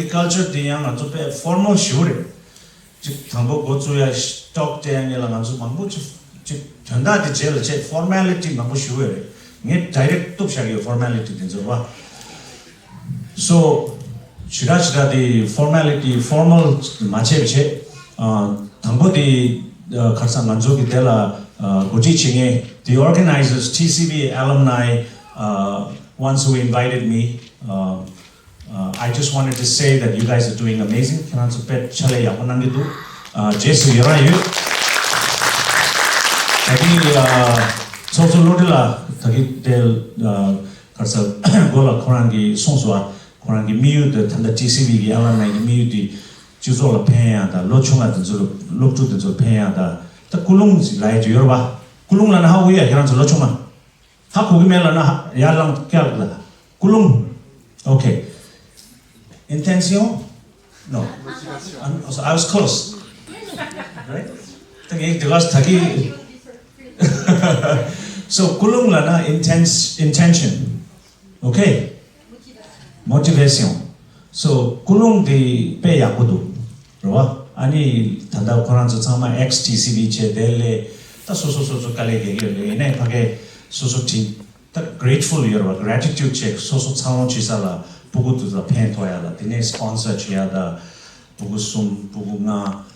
culture di yang anzu pe formal shure 즉 당고 고주야 stock 대행이랑 안주 망고 즉 전다 di 제일 제 formality 망고 shure nge direct to shagyo formality din zo ba so shira di formality formal mache 당고 di kharsa manzo ki dela goji chinge the organizers TCB alumni ones who invited me I just wanted to say that you guys are doing amazing. Can I pet chale yapanangidu? Jesu yarayu. Tagi social lodila tagi del karsa gola korangi sonswa korangi miu de tanda TCB gi alumni gi miu di juzola penya da lochunga de zulu loktu de zulu penya da ta kulung lai ju yorba kulung la na ha uya kiran zulu lochunga ha kogi mela na yalang kya la kulung okay. Intention? No. So I was close. Right? So kulung lana intention. Okay? Motivation. So kulung di pe yakudu. Right? Ani tanda koran so sama XTCB che dele ta so kale ge le ne phage so ti ta grateful yorwa gratitude check so chawon chisala 부구도 다 팬토야다 디네 스폰서 지야다 부구숨 부구나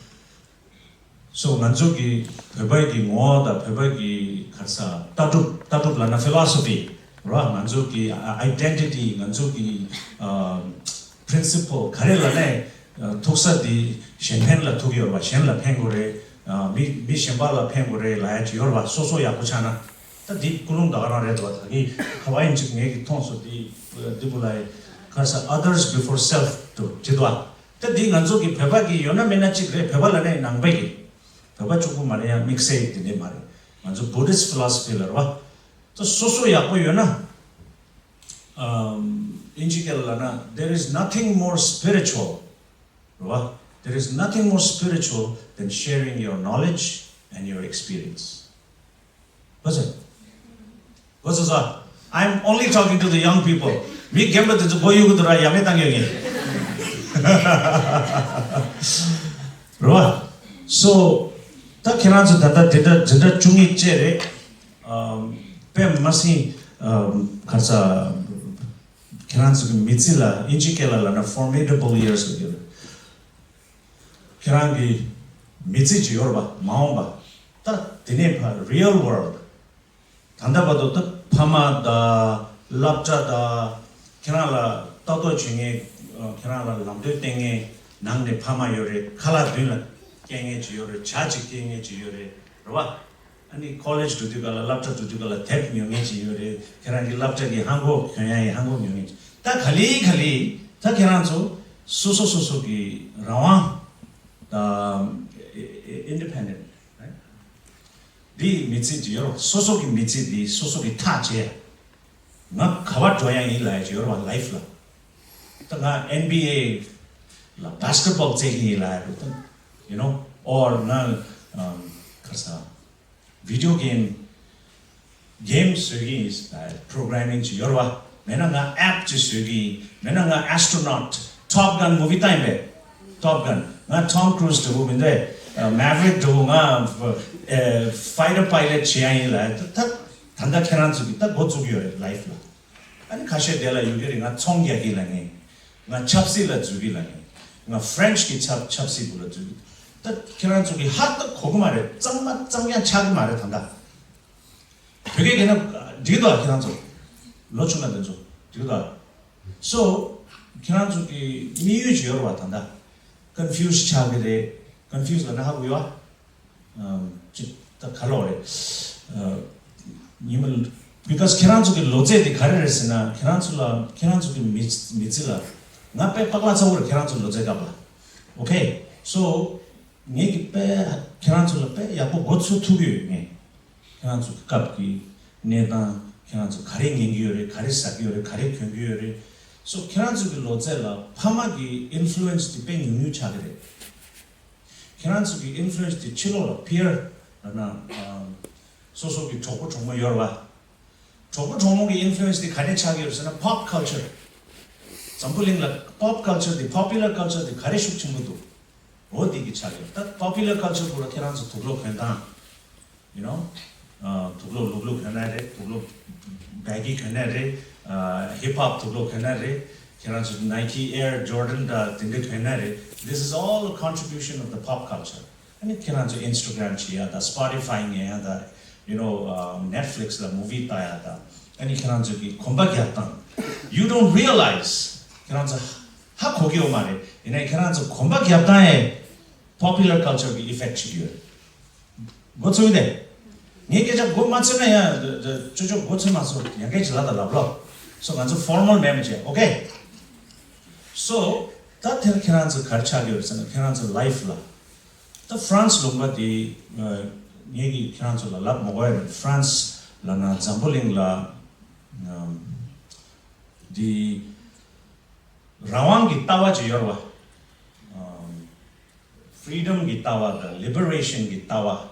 so 만족이 배바기 뭐다 배바기 가사 따뜻라나 philosophy 라 만족이 identity 만족이 principle 가래라네 독사디 셴펜라 투기어바 셴라 팽고레 미 셴발라 팽고레 라야지 여러바 소소야 고차나 따디 꿀웅 나가라래도 다기 하와인 즉 얘기 통소디 디불라이 그래서 others before self to 지도아 때디 간족이 배박이 요나메나치 그래 배발라네 낭배기 배바 조금 말이야 믹스에 되네 말이 먼저 부디스트 필로소피라와 또 소소야 보여나 인지결라나 there is nothing more spiritual right there is nothing more spiritual than sharing your knowledge and your experience what's it I'm only talking to the young people 미 gemba to 보유구들아 야매 당경이 right so 다 계란서 다다 진짜 중이제래 뱀 맛이 가서 계란서 미치라 인지켈라나 formidable years ago 계란기 미치지 여러봐 마음봐 다 디네파 real world 단다봐도 또 파마다 랍자다 캐나라 따도 중에 캐나라 남들 땡에 낭내 파마요레 칼라드나 깽에 지요레 자지 깽에 지요레 봐 아니 콜레지 두디가라 랍자 두디가라 탭 명에 지요레 캐나기 랍자기 한국 그냥이 한국 명에 다 칼리 다 캐나서 소소소소기 라와 independent right 디 미치지 여러 소소기 미치디 소소기 타제 나 가와 줘야 일라야지 여러분 라이프라 나 NBA 라 basketball 제기 일라야 you know or 나 가서 video game series programming 지 여러분 내가 app 지 세기 내가 astronaut top gun movie time top gun 나 Tom Cruise 도 보는데 Maverick 도 나 fighter pilot 지야 일라야 단다 캐난 속이 딱 고쪽이요 라이프라 아니 가셔야 될라 유결이가 총기하기라네 나 찹시라 주기라네 나 프렌치 찹시 불러 주기 딱 캐난 속이 핫도 고구마래 짱야 차기 말에 단다 되게 그냥 뒤도 캐난 속 로추나 된죠 뒤도 so 캐난 속이 미유지 여러 왔단다 confuse 차기래 confuse가 하고요 딱 갈로래 님을 because 계란죽이 로제디 가르르스나 계란죽이 미치라 나빼 빠글라서로 계란죽 로제가 봐 오케이 so 얘기 빼 계란죽을 빼 야고 고추 투비 네 계란죽 값기 내가 계란죽 가랭 연기요래 가리사기요래 가리 경기요래 so 계란죽이 로제라 파마기 influence 빼 뉴뉴 차그래 계란죽이 influence 치료라 peer 라나 소속이 조고 정말 여러 봐 조고 종목이 influence 가르치기로서는 pop culture Zambuling la pop culture, the popular culture, the karishuk chimbudu. What did you that popular culture for a Kiran's to look and down. You know, to look canary, to look baggy canary, hip hop to look canary, Kiran's Nike Air, Jordan, the canary. This is all a contribution of the pop culture. And it Kiran's Instagram, the Spotify, the Netflix, the movie, and it Kiran's you don't realize Kiran's how Kogyo Mare, in a Kiran's Komba popular culture effect here. What's with it? Nikeja go matsuna the Chujo Gotsumasu, Yangage Lada Lablo. So that's a formal manager, okay? So that Kiran's Karchagers and Kiran's life la. The France Lumba the Negi Kiran's la Mogoy, France Lana Zambuling la the Rawang Gitawa Jiyorwa. Freedom Gitawa, the liberation Gitawa.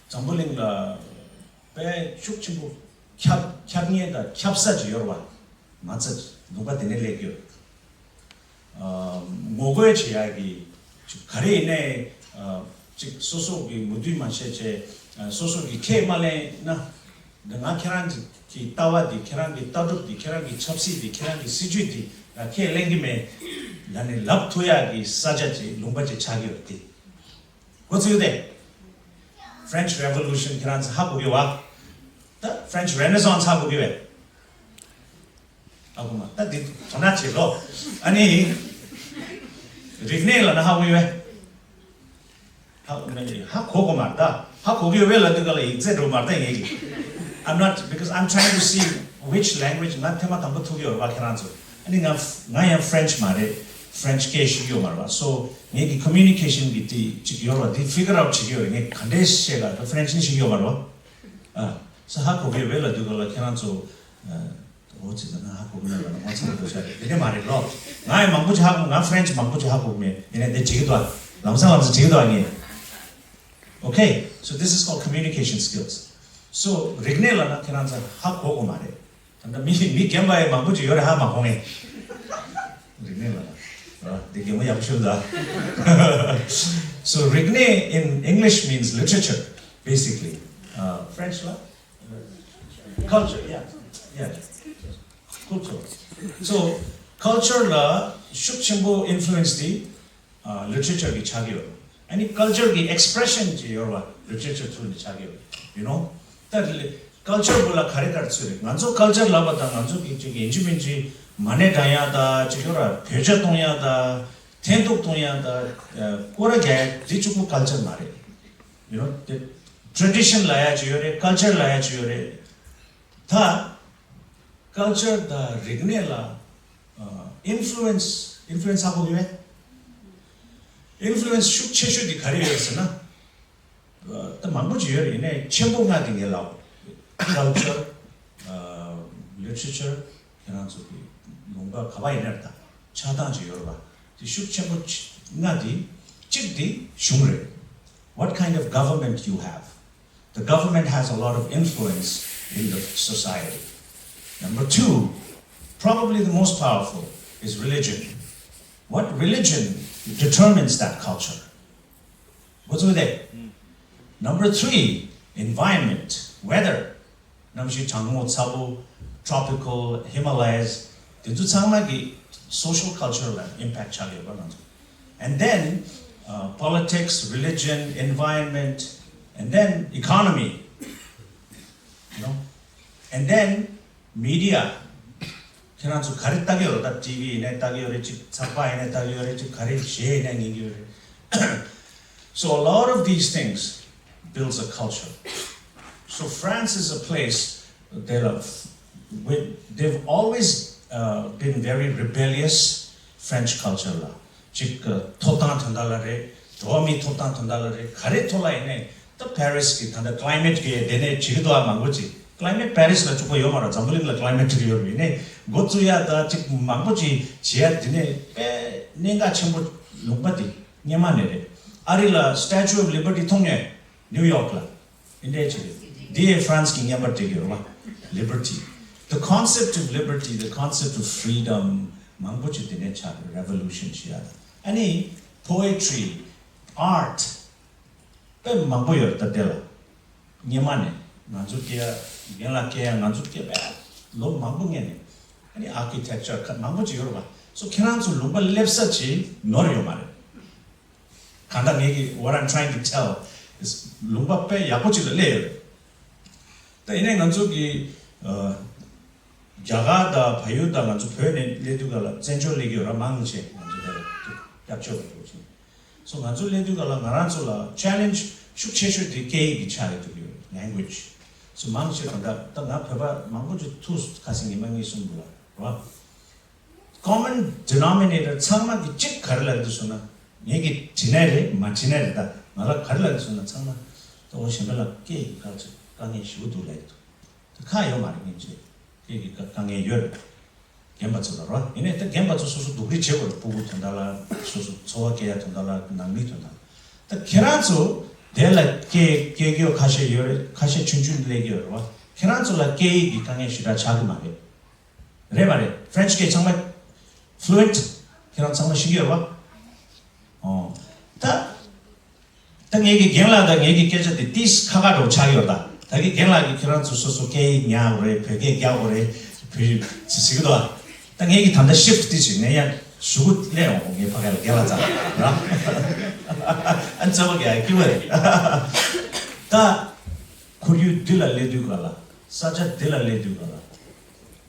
Zambuling la Pe Chukchibu Kyabnie the Kyapsa Jiyorwa. Matsaj, Nuba Denelekyo. Mogoy Chiagi, Karine, Soso Mudi Macheche, Soso Ke Male, na, the Nakiran ki Tawa, the Kiran, the Taduk, the Kiran, the Chapsi, the Kiran, the Sijiti, Ke Lengime. Lani lab tuyagi sajati lumbaji chagi. What's with that? French Revolution kiran's habugi wa. The French Renaissance habugi we. Aguma. That did tonachi lo. Ani rignela na habugi we. Ha kogo marda. Ha kogi we la digala exedo marda ngegi. I'm not because I'm trying to see which language not tema tambo tugi or wa kiranzo. Ani nga French mare. French case yomarwa. So maybe communication with the chikiyorwa, they figure out chikiyor, ne kandes shega, the French nishi yomarwa. So hako be vela dugola kiranzo what's it na hako be vela what's it to say. They mari lot. Ngai mangbuji hako, nga French mangbuji hako me, ine de chikidwa. Lamsa chikidwa ni. Okay, so this is called communication skills. So rignela na kiranza hako omare. And mi kemba mangbuji yore ha makonge. Rignela. So Rigne in English means literature, basically. French la? Culture, yeah. Culture. So culture la shukchimbo influence the literature ki chagyo. Any culture ki expression ji yorwa literature through the chagyo. You know? That culture bola khare kar tsure. Nganzo culture la bata nganzo ki engineering ji Mane Dayada, Chikura, Peja Tonyada, Tentok Tonyada, Korage, Zichuku culture mare. You know, the tradition laya chiore, culture laya chiore. The culture, the Rignela, influence hapo giwe. Influence shuk cheshu di kari yasana. The mambu chiore, ine, chembo nga dingela. Culture, literature, Kiranzuki. Lunga Kabai Nerta, Chadanji Yorba, the Shukchemo Nadi, Chikdi, Shumre. What kind of government you have? The government has a lot of influence in the society. Number two, probably the most powerful, is religion. What religion determines that culture? What's with it? Number three, environment, weather. Namshi Changmo Tsabu, tropical, Himalayas. Social cultural impact. And then politics, religion, environment, and then economy. You know? And then media. So a lot of these things builds a culture. So France is a place they've always been very rebellious French culture la. Chik totan thandalare, domi totan thandalare, khare thola ine, the Paris ki thanda climate ki dene chigdwa mangochi. Climate Paris la chuko yomara zambuling la climate ki yomi ne gotsuya da chik mangochi chia dine pe nenga chembo lumbati nyamanere. Ari la Statue of Liberty thongne New York la. Inde chige. Die France ki nyambar chige yorma. Liberty. The concept of liberty, the concept of freedom, 망보지 되네 차 revolution 시야. 아니 poetry, art, 배 망보여 따텔라. 니만네, 나주께야, 연락께야, 나주께 배, 너무 망보게네. 아니 architecture, 망보지 여러봐. So 캐나서 lumba lep사지 노래요 말해. 간단 얘기, what I'm trying to tell is lumba 배 야보지를 내요. 또 이내 나주기 자가다 바유다 나주 표현에 레두가라 센트럴 레기오라 망치 나주다 약초가 되지. So 나주 레두가라 나란솔라 challenge 숙체슈디 게이기 차이도요 language. So 망치 간다 땅나 펴봐 망고주 투스 가싱이 망이 숨불라. 와. common denominator 창마기 직 가르라도 소나 얘기 지내래 마지내다 나라 가르라도 소나 창마 또 오시면라 게이 가지 강에 쉬고도 라이도. 카요 말이지. 얘기 강에 열 gembatso라. 이네 때 gembat소 소소 누구리 제거 보고 된다라 소소 소화계야 된다라 남미 된다. 또 계란소 델라 계교 가시 열 가시 춘춘 레기어와 계란소라 계이 강에 쉬라 자기 말해. 그래 말해. 프렌치 게 정말 fluent 계란 정말 신기해와. 딱 얘기 경라다 얘기 깨졌대 디스 카가로 자기였다. 자기 경락이 계란소 소소 계이 냐오래 벽에 갸오래 지금도 딱 얘기 단다 shift 되지 내야 수굿 내용 이 바가를 깨라잖아. 안 저거게 기회. 다 코리우 딜라 레두가라 사자 딜라 레두가라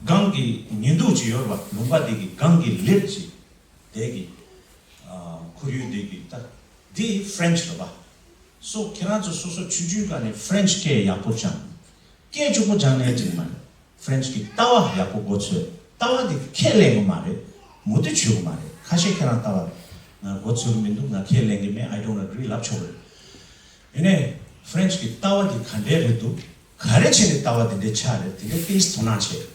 강기 니두지 여러분 농가되기 강기 립지 대기 코리우 되기 딱디 프렌치로 봐. So 계란소 소소 주주간에 프렌치게 야포장 깨 주고 장내지만 프렌치게 따와 야포 고쳐 따와디 켈랭 말해 못해 주고 말해 가시 계란 따와 고쳐면도 나 켈랭이면 I don't agree 랍초를 얘네 프렌치게 따와디 간데르도 가르치는 따와디 내 차례 되게 테스트 나체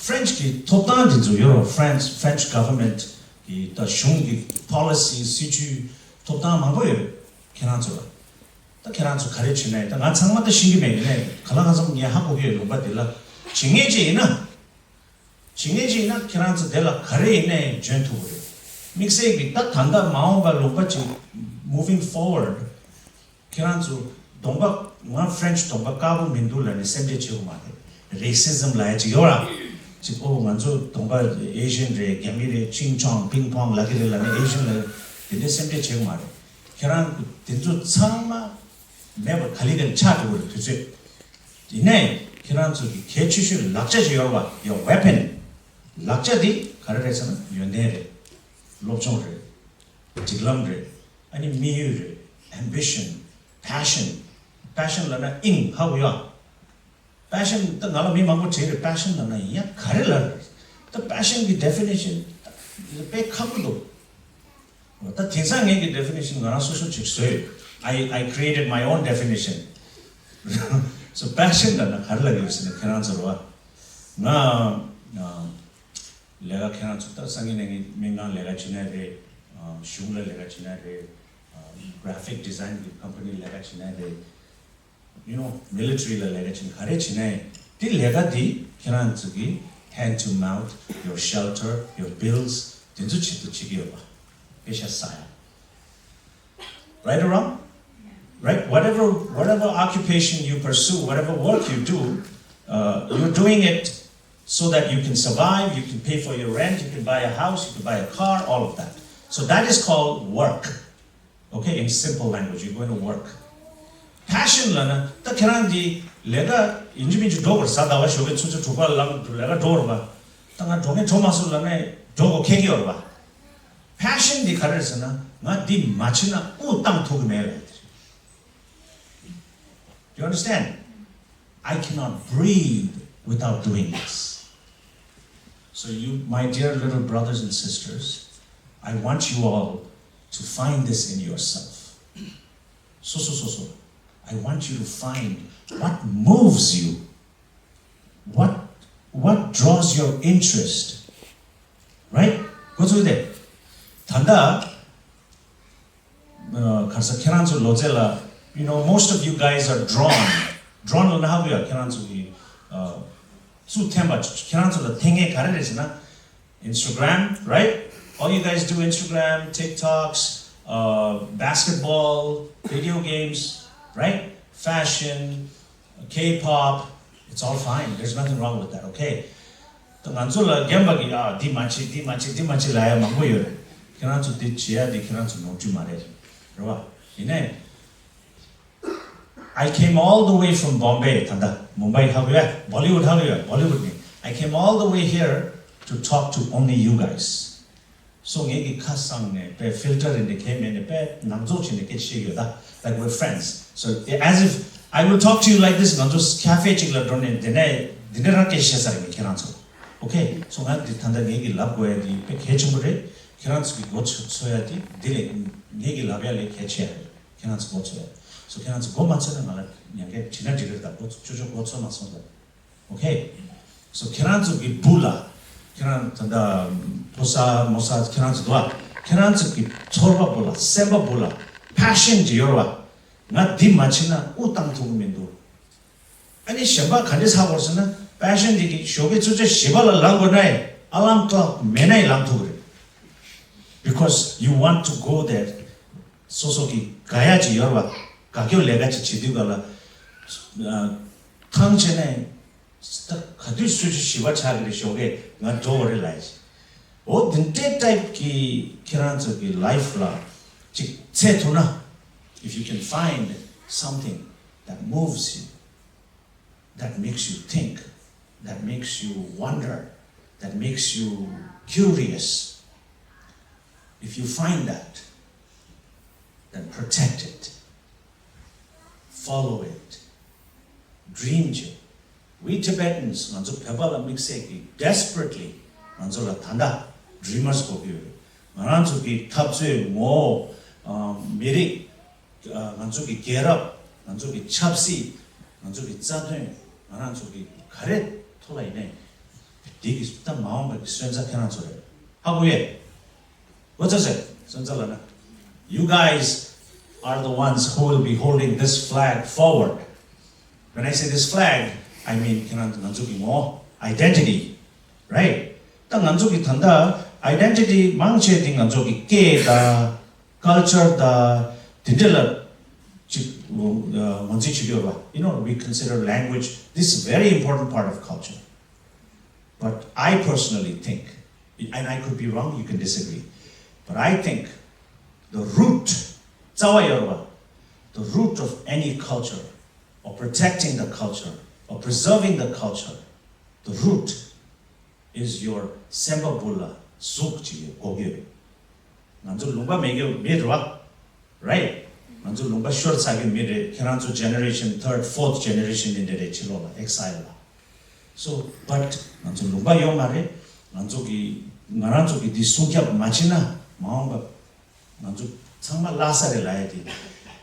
프렌치게 토단디 주 여러 French government 이더 슝기 policy 시주 토단 망보여 계란소가 또 계란소 가르치네. 나 정말도 신기해네. 가라가서 뭐 한국에 로바들라 징해지나 계란소 들라 가르이네 전투를. 믹스에기 딱 단다 마음과 로바지 moving forward. 계란소 동박 뭐 프렌치 동박 가부 민둘라네 셈제 지고 말해. racism 라이지 요라. 지금 먼저 동박 에이시안레 게미레 칭총 핑퐁 라기들라네 에이시안레 근데 셈제 지고 말해. 계란 된주 상마 never 갈리는 차도를 그지 이내 계란속이 개취슈를 낙자지 여러분 your weapon 낙자디 가르에서는 연대래 롭종을 지글럼을 아니 미유를 ambition passion라나 ing 하고요 passion 또 나라 미망고 제일 passion라나 이야 가르라 또 passion의 definition 백하고도 또 대상의 definition 나라 소소 직소요 I created my own definition. So passion na harla yusne keranzorwa. Na lega keranzo ta sangine mengan lega chinare shungla lega chinare graphic design company lega chinare you know military la lega chin hare chinai ti lega di keranzo gi hand to mouth your shelter your bills denzu chitu chigiyo ba. Pesha saya. Right or wrong? Right? Whatever occupation you pursue, whatever work you do, you're doing it so that you can survive, you can pay for your rent, you can buy a house, you can buy a car, all of that. So that is called work. Okay, in simple language, you're going to work. Passion lana, ta kerandi lega injiminju dogo sadawa shoge chuchu chupa lam lega dorba. Tanga donge thomasu lana dogo kegi orba. Passion di karesana nga di machina utang togmele. Do you understand? I cannot breathe without doing this. So you, my dear little brothers and sisters, I want you all to find this in yourself. So. I want you to find what moves you. What draws your interest. Right? Go through that. Tanda, karsa keranzo lozela. You know, most of you guys are drawn on how we are keranzo 수 템바 키란소라 탱에 가르레스나 Instagram, right? All you guys do Instagram, TikToks, basketball, video games, right? Fashion, K-pop, it's all fine. There's nothing wrong with that, okay? 또 안솔라 gem바기 디마치 라야 망고요. 키란소 디치야 디 키란소 노주 말해. 그러봐. 이네 I came all the way from Bombay, Mumbai, Bollywood, Bollywood. I came all the way here to talk to only you guys. So yegi kasang ne pe filter in the came in pe namzo chin ke chiyoda like we're friends. So as if I will talk to you like this, namzo cafe chigla donne dinera ke shesare me kiranso. Okay, so nga tanda yegi lab goya di pe kechumure kiranso ki goch soya di dile yegi labya le keche kiranso goch soya. So kiranso go matchana mala yange china jirda goch chujo goch so masonda. Okay, so kiranso ki bula kiran tanda posa mosa kiranso doa kiranso ki chorba bula semba bula passion ji yorwa nga di machina utang thugmendo ani shamba khande sagorsna passion ji ki shoge chuche shibala lango nai alam to menai lang thugre because you want to go there soso ki gaya ji yorwa gagyo lega chi chidugala thangchene 가들 수지 시바 차그리 쇼게 나 도어를 라이지 오 딘테 타입 기 키란서 기 라이프라 즉 세토나 if you can find something that moves you that makes you think that makes you wonder that makes you curious if you find that then protect it follow it dream it. We Tibetans, manzo pebala mixeki desperately, manzo la tanda dreamers ko kyo. Manzo ki tapse mo miri, manzo ki get up, manzo ki chapsi, manzo ki zadwe, manzo ki kare tola ine. Digi sta maung ba senza kananzo re. Habuye. What does it? Senza lana. You guys are the ones who will be holding this flag forward. When I say this flag, I mean, identity, right? 딱 난조기 탄다, identity 망치에 난조기 깨다, culture다, 딘들라 뭔지 지겨봐. You know, we consider language. This is a very important part of culture. But I personally think, and I could be wrong, you can disagree, but I think the root, the root of any culture, or protecting the culture, or preserving the culture, the root is your semba bula sukji gogi. Nanzo lumba megyo mirwa, right? Nanzo lumba short sagi mire, kiranzo generation, third, fourth generation in the chilola, exile. So, but nanzo lumba yomare, nanzo ki di sukya machina, maamba, nanzo sangma lasare laeti.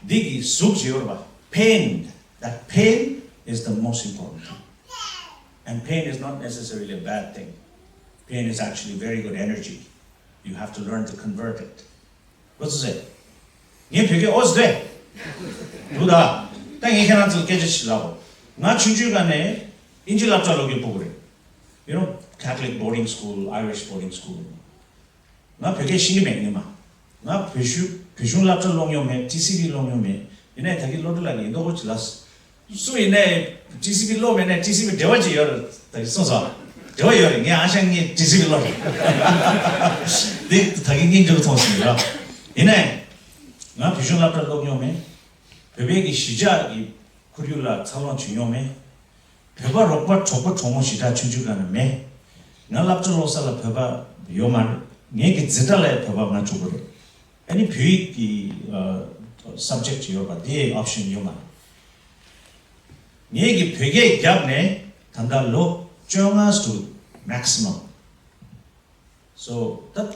Digi sukji yorba, pain, that pain is the most important thing. And pain is not necessarily a bad thing. Pain is actually very good energy. You have to learn to convert it. What's it? You pick it, what's that? Do that. Then you cannot get it. Not Chunjugane, Injilaptalogi Pugre. You know, Catholic boarding school, Irish boarding school. Not pick it, Shingimanima. Not Pishun Lapta Longyome, TCB Longyome. You know, take it Lodulagi, no which last. So in a TCB law, and a TCB Dewaji, there is so. Dewaji, Yashang TCB law. The tagging into the Tosila. In a not Pishun Lapta Logome, Pebegi Shija, Kurula, Talon Chinyome, Peba Ropa Topa Tomo Shida Chunjugan me, Nalapta Losala Peba, Yoman, Naked Zitale Peba Nachubure. Any Pui subject to your day option Yoman. 얘기 되게 얇네. 단달로 쪼가스 to maximum. So that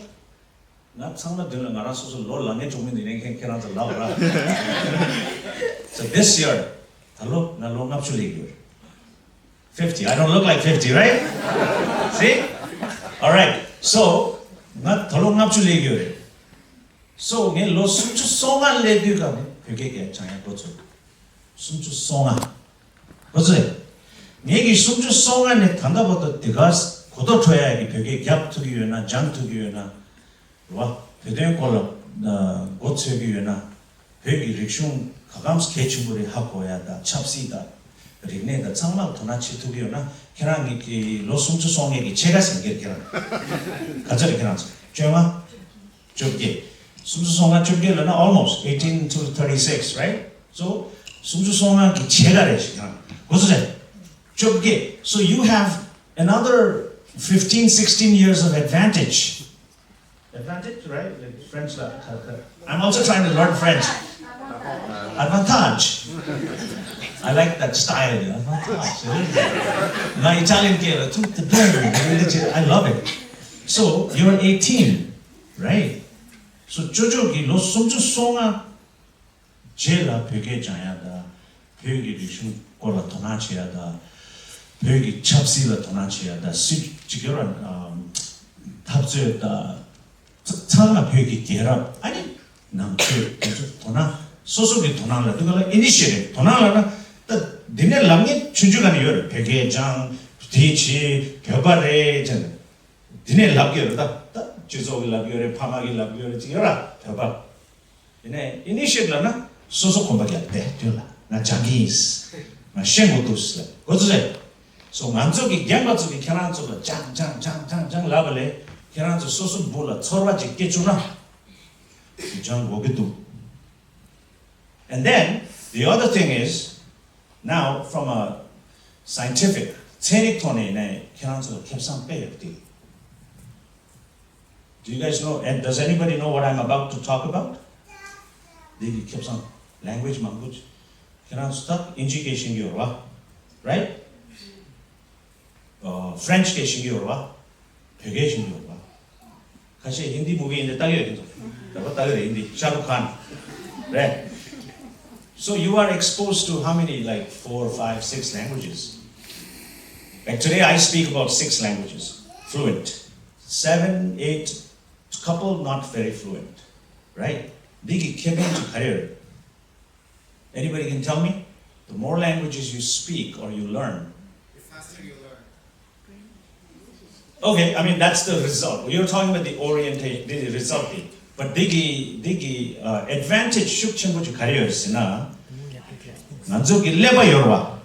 나 상나 들은 알아서서 롤랑에 조금 이런 캔캔한테 나오라. So this year 달로 나 롱 absolutely 50. I don't look like 50, right? See? All right. So 나 덜롱 absolutely So 게 로 숨주 송한 레디가 되게 괜찮아요. 그렇죠. 숨주 송한. 그렇지? 얘기 숨주 송안에 단다보다 네가 고도 줘야 이 벽에 갭 투기요나 장 투기요나 와 배대용 콜라 나 고츠기요나 벽이 릭숑 가감스 개충불이 하고야다 찹시다 그리네다 정말 도나치 투기요나 걔랑 이 로숨주 송에게 제가 생길 걔랑 가자리 걔랑 쭝아 좁게 숨주 송아 좁게는 almost 18 to 36 right so 숨주 송아 제가 레시 걔랑 고스제 좁게 so you have another 15, 16 years of advantage. Advantage, right? Like French. I'm also trying to learn French. Advantage. I like that style. Advantage. My Italian girl, I love it. So you're 18, right? So 저쪽이 너 숨주 송아 제라 벽에 자야다. 벽이 리슨 꼴라 도나치야다. 벽이 찹시라 도나치야다. 지겨란 답주였다. 참나 벽이 계랍 아니 남쪽 도나 소속이 도나라 그걸 이니시에 도나라나 니네 람게 춘주간이 요 벽에장 대치 벽아래 전 니네 랍게다 주소기 랍게 파마기 랍게 지여라 벽아 니네 이니시에라나 소속 공부하게 돼 줄라 나 장기스 나 셴고도스 어쩌제 so 만족이 양바족이 캐나다 쪽으로 짱짱짱짱짱 라벨에 캐나다 소소 볼라 서로가 짓게 주나 장 거기도 and then the other thing is now from a scientific 체닉톤에 캐나다 캡산 빼였디 do you guys know and does anybody know what I'm about to talk about the 캡산 language 캐나다 stuff 인지계신 기어와 right French के 신기어와 되게 신기어와 같이 힌디 무비인데 따겨야 돼. 나도 따겨야 힌디. 샤루칸. right? So you are exposed to how many like 4, 5, 6 languages? Like today I speak about 6 languages, fluent. 7, 8, couple not very fluent, right? Biggie came into career. Anybody can tell me? The more languages you speak or you learn, okay, I mean that's the result. You're talking about the orientation, the result. But the advantage 숙청부지 가려였으나 만족이 레버 열와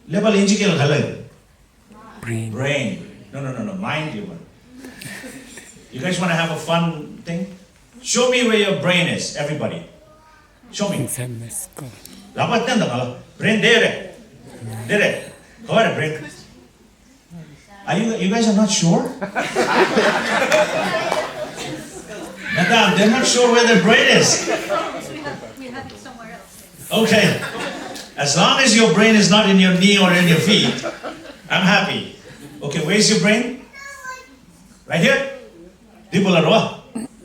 레버 인지계를 갈라요. Brain. No. Mind you. You guys want to have a fun thing? Show me where your brain is, everybody. Show me. 라바 땐다 갈라. Brain there. Go ahead, brain. You guys are not sure? Madam, they're not sure where their brain is. We have it somewhere else. Okay. As long as your brain is not in your knee or in your feet, I'm happy. Okay, where's your brain? Right here?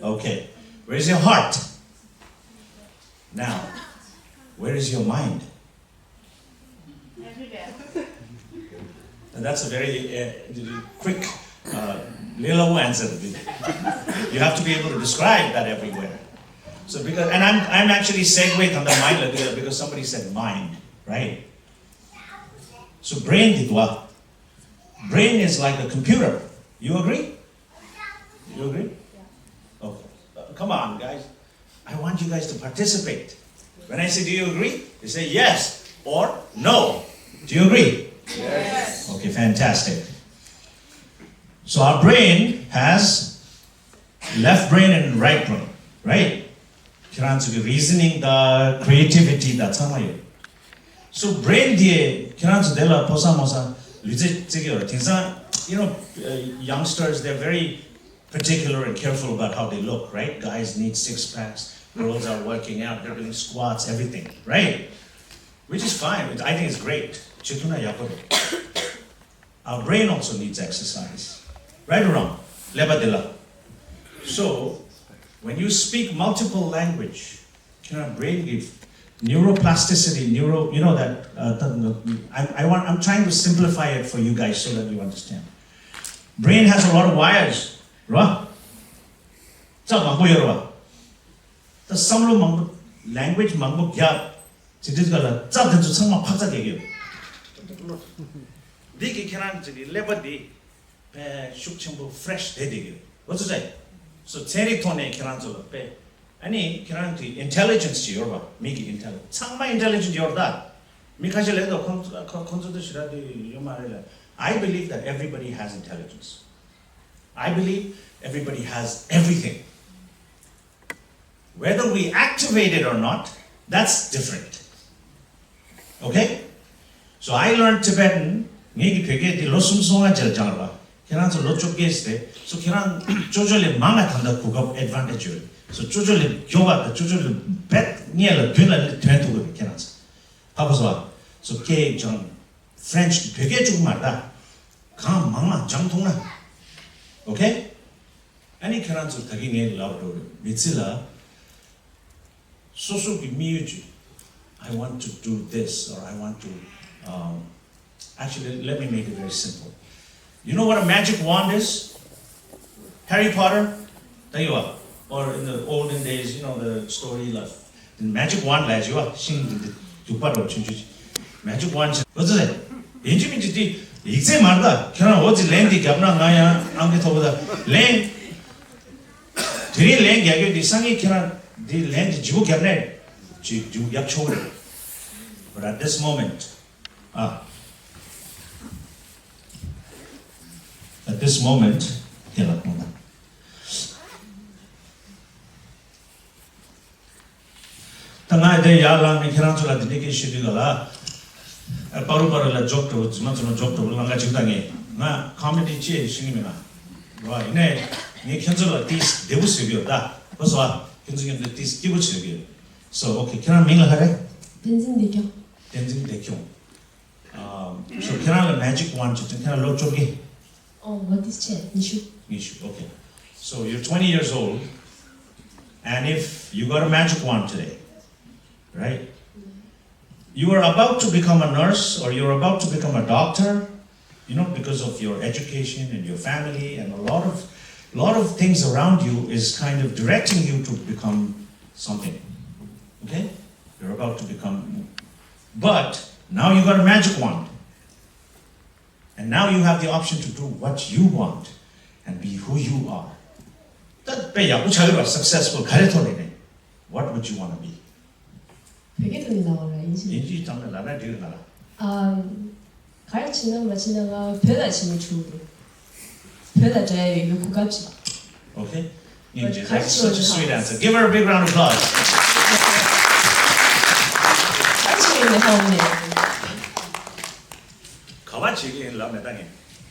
Okay. Where's your heart? Now, where is your mind? And that's a very quick, little answer. You have to be able to describe that everywhere. So because, and I'm actually segued on the mind because somebody said mind, right? So brain did what? Brain is like a computer. You agree? You agree? Okay. Come on, guys. I want you guys to participate. When I say, do you agree? You say yes or no. Do you agree? Yes. Okay, fantastic. So our brain has left brain and right brain, right? 기란쪽에 reasoning, the creativity, that's how I. So brain 뒤에 기란쪽 내가 보사모사 리제지기어. You know, youngsters, they're very particular and careful about how they look, right? Guys need 6 packs. Girls are working out. They're doing squats, everything, right? Which is fine. I think it's great. Our brain also needs exercise. Right or wrong? Lebadilla. So, when you speak multiple language, brain gives neuroplasticity, you know that, I'm trying to simplify it for you guys so that you understand. Brain has a lot of wires, right? The some language 디기 캐난 저기 레버디 배 숙청부 fresh 되게 what's that so 세리톤에 캐난 저거 배 아니 캐난 그 intelligence 요봐 미기 intelligence 상마 intelligence 요다 미카실에도 콘서트 시라디 요 말이라 I believe that everybody has intelligence. I believe everybody has everything. Whether we activate it or not, that's different. Okay? So I learned Tibetan. Ngi phege di losum songa jel jangla. Kiran so lo chok case de. So kiran chojole manga thanda kugap advantage yo. So chojole gyoba da chojole bet niela dwila twentu go kiran. Papaso. So ke jong French phege chuk marda. Kam mama jamthongna. Okay? Ani kiran so thagi nge law do. Mitsila sosu ki miyuji. I want to do this or I want to actually let me make it very simple. You know what a magic wand is? Harry Potter? There you are. Or in the olden days, you know the story of the magic wand lads you are sing the magic wand. What's it? 인지민지 이제 말다. 그냥 어디 랜디 갑나 나야 안게 더보다 랜 들이 랜 야게 이상이 그냥 디 랜디 주고 갑네. 주 약초를. But at this moment, at this moment, tanga de yalang ni kheran chula de ke shidi gala paru la joke to jma joke to langa chingdange na comedy che singimena wa ine ni khenjula tis debu sebio da bosa khenjing de tis kibu sebio so okay kheran mingla hare tenzin dekyo so kheran magic wand che kheran lo chogi oh what is che nishu okay so you're 20 years old and if you got a magic wand today, right? You are about to become a nurse or you're about to become a doctor, you know, because of your education and your family and a lot of things around you is kind of directing you to become something. Okay? You're about to become, but now you got a magic wand. And now you have the option to do what you want and be who you are. That successful. What would you want to be? 되게 돈이 나와라 인지. 인지 장난 나라 되게 나라. 가르치는 마치다가 별다 치는 주로. 별다 저의 이거 고갑지. Okay. Inji, that's such a sweet answer. Give her a big round of applause. 가르치는 하오네. 가와치기 라면 당해.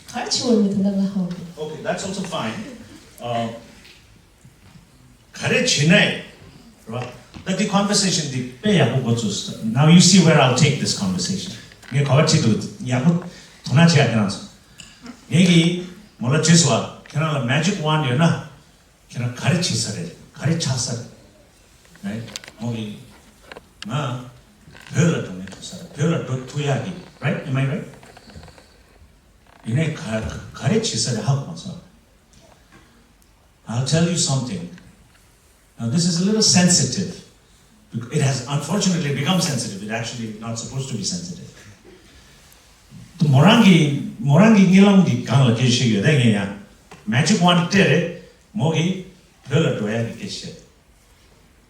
가르치는 된다고 하오네. Okay, that's also fine. 가르치네. Right? But the conversation, now you see where I'll take this conversation. 이게 가와치도 야구 도나치 않아서. 얘기 몰라 제수와 그냥 magic wand이나 그냥 가르치서래, 가르쳐서, right? 거기 나 별을 통해 두서, 별을 또 투야기, right? Am I right? 이네 가르치서래 하고 와서. I'll tell you something. Now this is a little sensitive. It has unfortunately become sensitive. It's actually not supposed to be sensitive. To morangi ngilang kangla keshi yo dengi ya magic wand tere mogi phela doya ki keshi.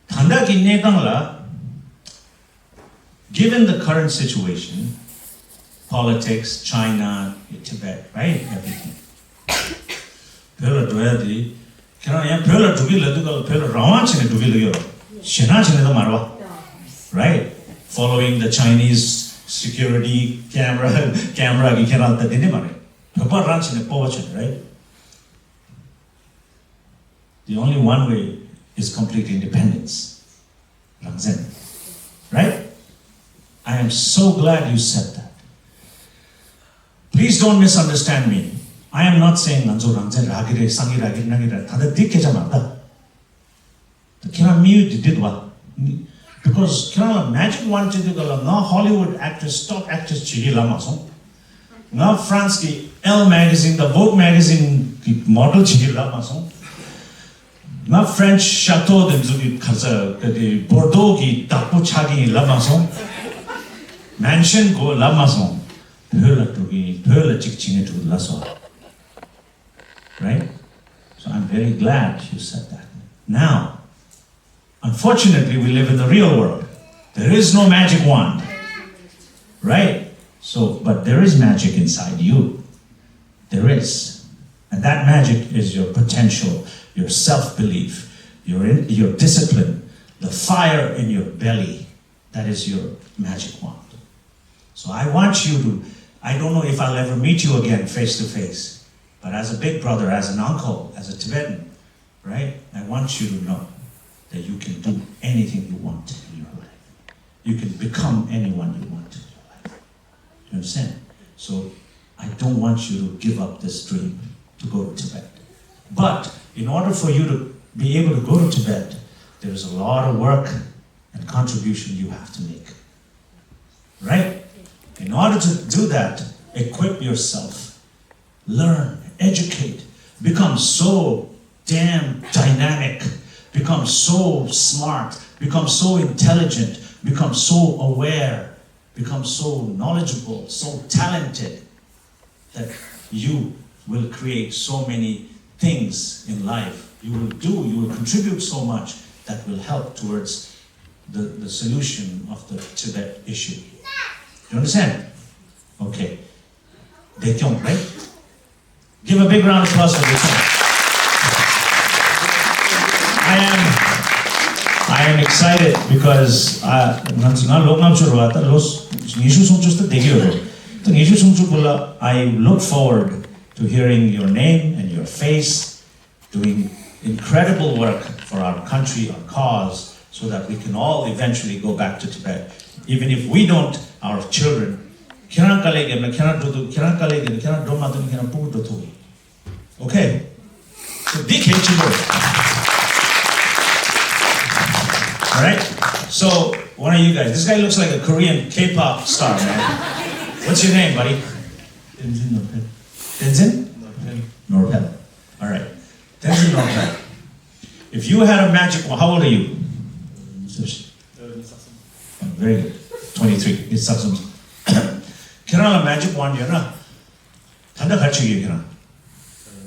Thanda ki ne kangla given the current situation, politics, China, Tibet, right, everything. Phela doya di kena ya phela dugi le duga phela rawan chine dugi le yo. Shena chine to marwa. Right? Following the Chinese security camera ki kena ta dine mare. Phapa ran chine powa chine, right? The only one way is complete independence. Rangzen. Right? I am so glad you said that. Please don't misunderstand me. I am not saying nanzo rangzen ragire sangi ragire nagira thada dikkeja marda. Kena miyu did what? Because kena magic wand chidi gala na Hollywood actress, top actress chigi lama so. Na France ki Elle magazine, the Vogue magazine ki model chigi lama so. Na French chateau de zugi kaza kadi Bordeaux ki tapu chagi lama so. Mansion go lama so. right? So I'm very glad you said that. Now, unfortunately, we live in the real world. There is no magic wand, right? So, but there is magic inside you. There is. And that magic is your potential, your self-belief, your discipline, the fire in your belly. That is your magic wand. So I want you to, I don't know if I'll ever meet you again face to face, but as a big brother, as an uncle, as a Tibetan, right? I want you to know that you can do anything you want in your life. You can become anyone you want in your life. You understand? So I don't want you to give up this dream to go to Tibet. But in order for you to be able to go to Tibet, there's a lot of work and contribution you have to make. Right? In order to do that, equip yourself, learn, educate, become so damn dynamic, become so smart, become so intelligent, become so aware, become so knowledgeable, so talented, that you will create so many things in life. You will contribute so much that will help towards the solution of the Tibet issue. You understand? Okay. Dekyong, right? Give a big round of applause for Dekyong. I am excited because I look forward to hearing your name and your face doing incredible work for our country, our cause, so that we can all eventually go back to Tibet. Even if we don't, our children. Okay? So alright? So, one of you guys, this guy looks like a Korean K-pop star, man. What's your name, buddy? Tenzin Norpel. Tenzin? Norpel. Alright. Tenzin Norpel. If you had a magic wand, how old are you? Very good. 23. It's Saksum. Can I have a magic wand, you know? Tanda Hachi, you know?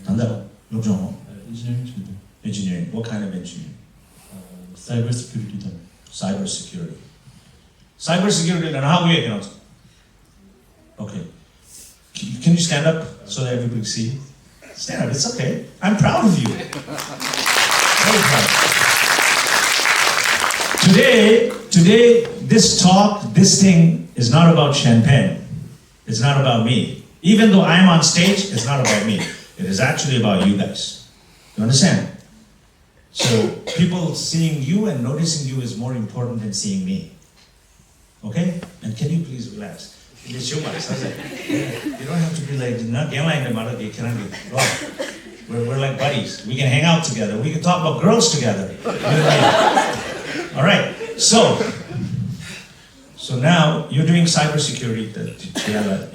Tanda, Engineering. engineering. What kind of engineering? Cybersecurity. Cybersecurity. Cybersecurity, and how we you know? Okay. Can you stand up so that everybody see you? Stand up, it's okay. I'm proud of you. Very proud. Today, this talk, this thing is not about champagne. It's not about me. Even though I'm on stage, it's not about me. It is actually about you guys. You understand? So people seeing you and noticing you is more important than seeing me. Okay? And can you please relax? It's your life, you don't have to be like, we're like buddies. We can hang out together. We can talk about girls together. You know what I mean? All right. So now you're doing cybersecurity,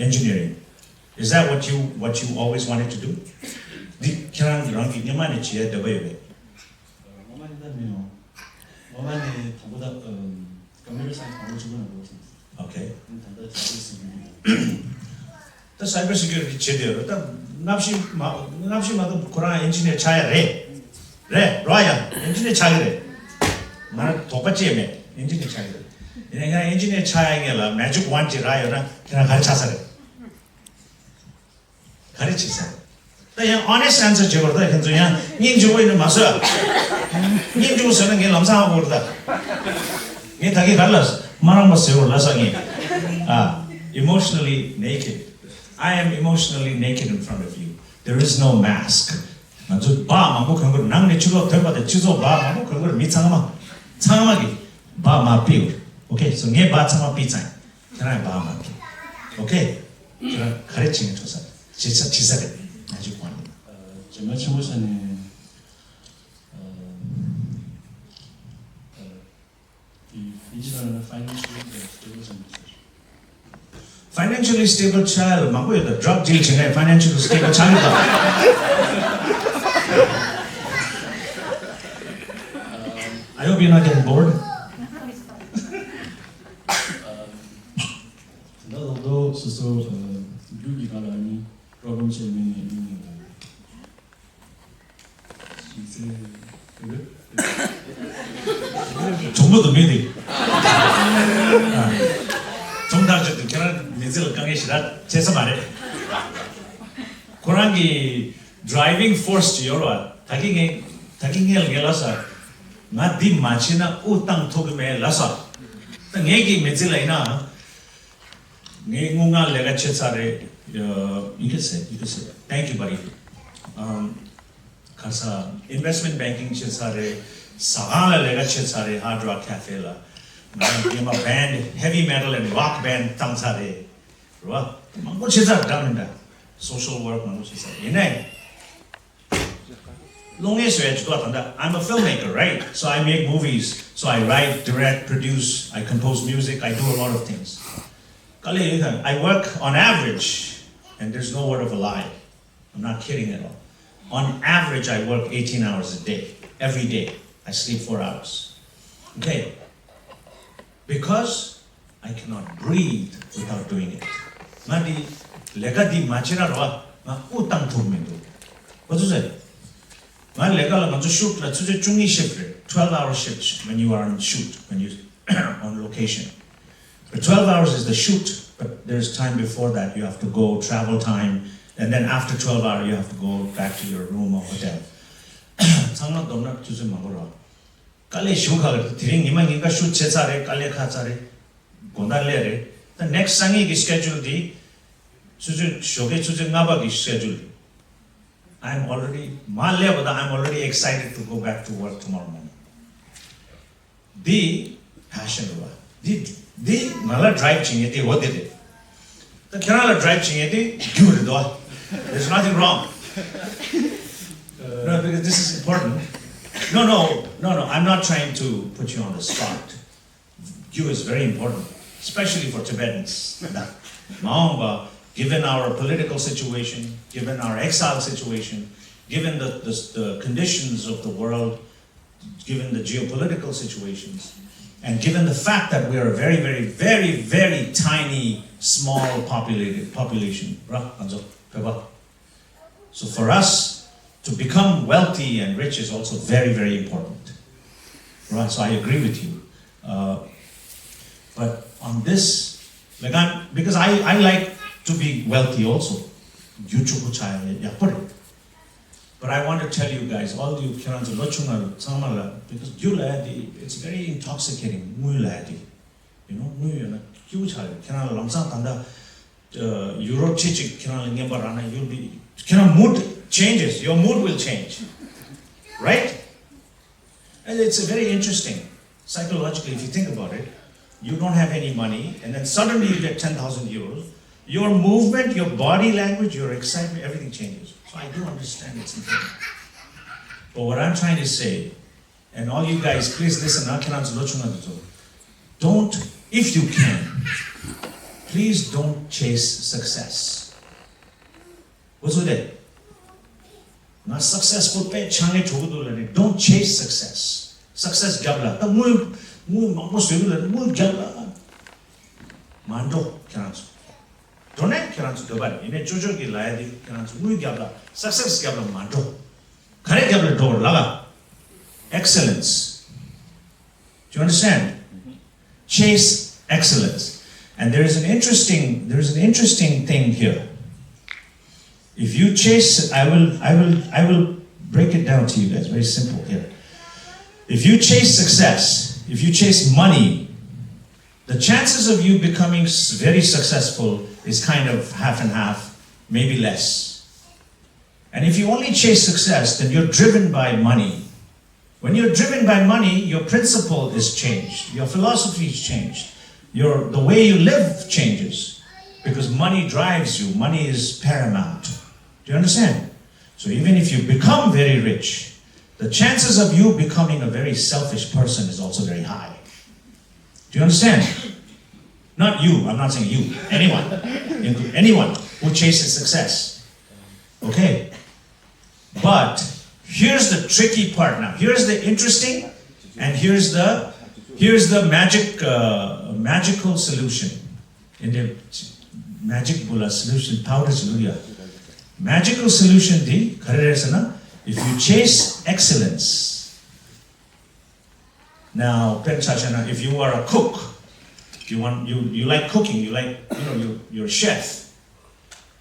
engineering. Is that what you always wanted to do? Okay. The cybersecurity 제대로 납시 마도 코로나 엔지니어 차야 래 로야 엔지니어 차야 나는 똑같이 해 엔지니어 차야 내가 엔지니어 차야게라 매직 완지 라요나 그냥 가르쳐서 가르치세요. 그냥 honest answer 저거다 현저야 인주고 있는 마서 인주고 서는 게 남상하고 그러다 이 다기 갈라서 말한 거 세워 라상이 emotionally naked. I am emotionally naked in front of you. There is no mask. 저 바마고 그런 걸 낭내 주로 될바데 주소 바마고 그런 걸 미창마 창마기 바마 비우. 오케이. So 네 바창마 비창. 그냥 바마. 오케이. 그냥 가르치는 조사. 지사래. 아주 관. 제가 친구선에 Financially stable child, the drug deal chine financially stable child. I hope you're not getting bored. 나도 스스로 전부도 미디. 정당적인 결혼 니즈를 강해시라 제서 말해. 고랑기 driving force 여러 다기게 gelasa nga di machina utang thogme lasa ta ngegi mezilena ngunga lega chetsare you can say thank you buddy kasa investment banking chetsare sagala lega chetsare hard rock cafe la ma band heavy metal and rock band tangsare ro mango chetsar damenda social work mango chetsar ine I'm a filmmaker, right? So I make movies. So I write, direct, produce, I compose music, I do a lot of things. I work on average, and there's no word of a lie. I'm not kidding at all. On average, I work 18 hours a day, every day. I sleep 4 hours. Okay? Because I cannot breathe without doing it. What is it? My legal shoot, let's say 12-hour shift when you are on shoot, when you on location. But 12 hours is the shoot, but there's time before that. You have to go, travel time, and then after 12 hours, you have to go back to your room or hotel. The next sangi schedule schedule. I'm already excited to go back to work tomorrow morning. The passion the nala drive chingeti what did it? The Kerala drive chingeti there's nothing wrong. No, because this is important. No, I'm not trying to put you on the spot. You is very important, especially for Tibetans. Given our political situation, given our exile situation, given the conditions of the world, given the geopolitical situations, and given the fact that we are a very, very, very, very tiny, small population. So for us to become wealthy and rich is also very, very important. Right? So I agree with you. But on this, because I like to be wealthy also. But I want to tell you guys, all you because it's very intoxicating. You know, Europe you'll be mood changes, your mood will change. Right? And it's very interesting. Psychologically, if you think about it, you don't have any money, and then suddenly you get 10,000 euros. Your movement, your body language, your excitement, everything changes. So I do understand it's important. But what I'm trying to say, and all you guys, please listen, don't, if you can, please don't chase success. What's with it? Not successful, don't chase success. Success gabla. Mando can't. Don't have to do in a Jojo Giladi, Gabla, success Gabla Mando. Kare Gabla door, Laga. Excellence. Do you understand? Chase excellence. And there is an interesting thing here. If you chase, I will break it down to you guys, very simple here. If you chase success, if you chase money, the chances of you becoming very successful is kind of half and half, maybe less. And if you only chase success, then you're driven by money. When you're driven by money, your principle is changed. Your philosophy is changed. The way you live changes. Because money drives you. Money is paramount. Do you understand? So even if you become very rich, the chances of you becoming a very selfish person is also very high. Do you understand? Not you, I'm not saying you, anyone who chases success. Okay? But here's the tricky part now. Here's the interesting, and here's the magical solution. In the magic bula solution, powder solution. Magical solution di if you chase excellence, now, if you are a cook, you like cooking, you're a chef.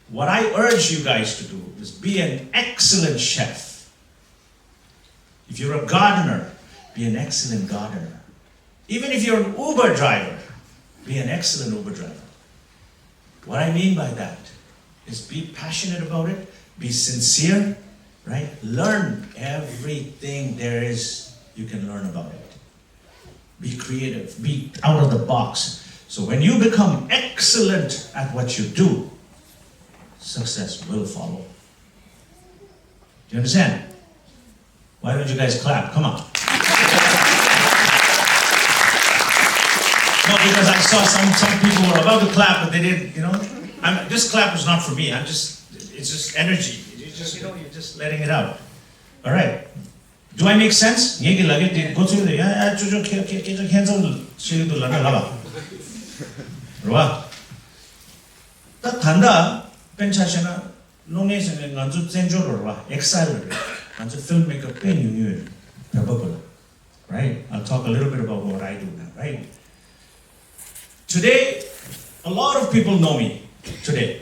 What I urge you guys to do is be an excellent chef. If you're a gardener, be an excellent gardener. Even if you're an Uber driver, be an excellent Uber driver. What I mean by that is be passionate about it, be sincere, right? Learn everything there is you can learn about it. Be creative, be out of the box. So when you become excellent at what you do, success will follow. Do you understand? Why don't you guys clap? Come on. No, because I saw some people were about to clap, but they didn't, this clap is not for me. It's just energy. You're just letting it out. All right. Do I make sense? 얘기 lagi go to the hands on 시리도 라나 라바. right? 딱 단다 벤차시나 롱에서는 간주 젠조로 와 엑셀을 간주 filmmaker pen you right? I'll talk a little bit about what I do now, right? Today, a lot of people know me today,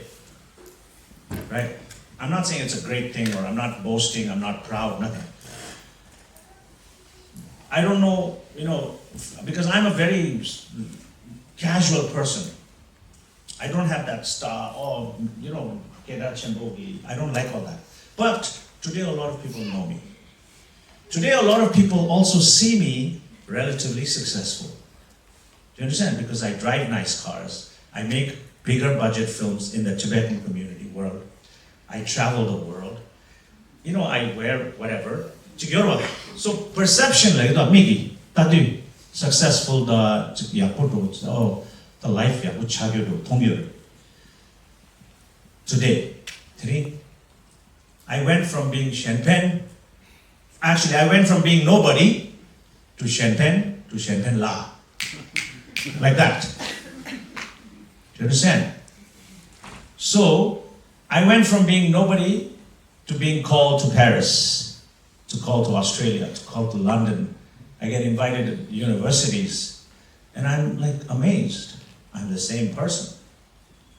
right? I'm not saying it's a great thing, or I'm not boasting, I'm not proud, nothing. I don't know, because I'm a very casual person. I don't have that star, I don't like all that. But today a lot of people know me. Today a lot of people also see me relatively successful. Do you understand? Because I drive nice cars. I make bigger budget films in the Tibetan community world. I travel the world. I wear whatever. So perception like that, Miki, that successful the life today, I went from being Shenpen. Actually, I went from being nobody to Shenpen La. Like that. Do you understand? So, I went from being nobody to being called to Paris, to call to Australia, to call to London. I get invited to universities, and I'm like amazed. I'm the same person.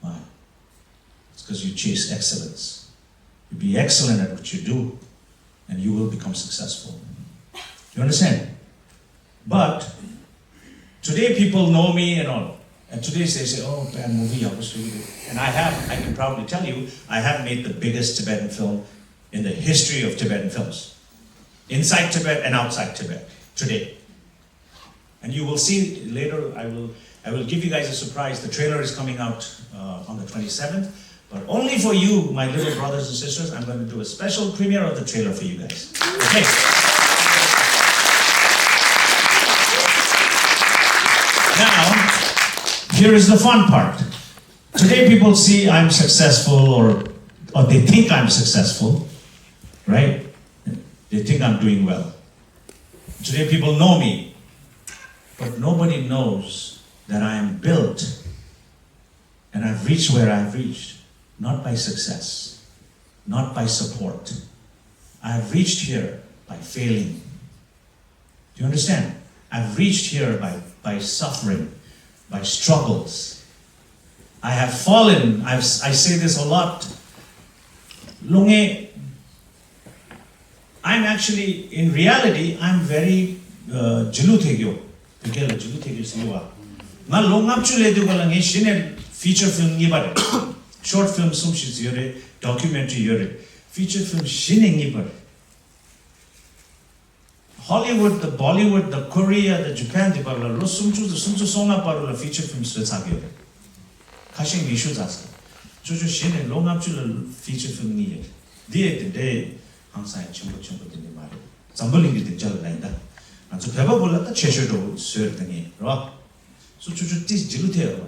Why? It's because you chase excellence. You be excellent at what you do, and you will become successful. Do you understand? But today people know me and all. And today they say, oh, bad movie, I was really good. And I can proudly tell you, I have made the biggest Tibetan film in the history of Tibetan films. Inside Tibet and outside Tibet, today. And you will see later, I will give you guys a surprise. The trailer is coming out on the 27th. But only for you, my little brothers and sisters, I'm going to do a special premiere of the trailer for you guys. Okay. Now, here is the fun part. Today people see I'm successful or they think I'm successful, right? They think I'm doing well. Today people know me, but nobody knows that I am built and I've reached where I've reached, not by success, not by support. I've reached here by failing. Do you understand? I've reached here by suffering, by struggles. I have fallen. I say this a lot. Lunge, I'm actually, in reality, I'm very jiluthegyo. Because jiluthegyo siwa. Na longap chule du galang shine feature film ni bare. Short film sumshi yore, documentary yore. Feature film shine ni bare. Hollywood, the Bollywood, the Korea, the Japan, the parla lo sumchu songa parla feature films le sagyo. Kashing issue zasa. Jojo shine longap chule feature film ni. De 항상 chimbo 되는 말이 잠벌링이 된줄 알다. 아주 배워볼라 제셔도 쓰였더니, 봐. 수주주 띠 지루돼요.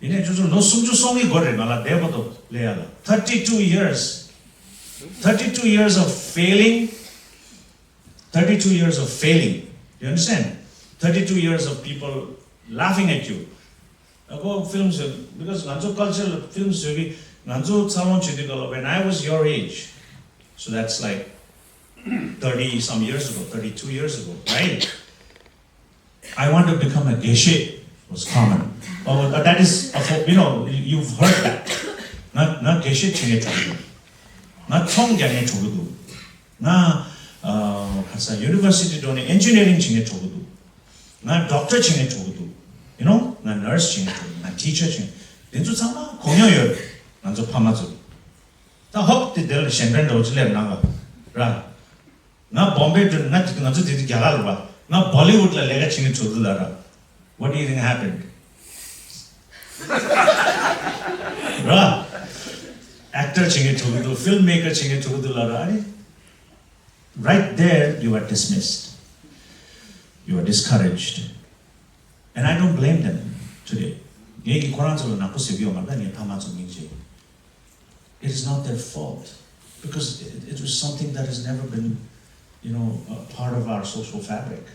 이내 조조 너 숨주 송이 거래 말아 내버도 레야라. 32 years of failing. 32 years of failing. You understand? 32 years of people laughing at you. Go films because Nanzo cultural films when I was your age. So that's like 30 some years ago, 32 years ago, right? I want to become a geshe was common. Oh, that is, you've heard that. Not geshe ching에 chogudu. Not 총장에 chogudu. Na university doing engineering ching에 chogudu. Na doctor ching에 chogudu. Na nurse ching에 chogudu. Na teacher ching에. Denzu sama 공여열. 난저 파마주. 다 헉 때들 셴벤 로즈레 나가. 라. 나 bombe 나 지금 나저 되게 야가로 봐. 나 Bollywood la lega ching에 chogudulara. What do you think happened? Right? Actor chingé chogudu, filmmaker chingé chogudu lara. Right there, you are dismissed. You are discouraged. And I don't blame them today. It is not their fault. Because it was something that has never been, a part of our social fabric.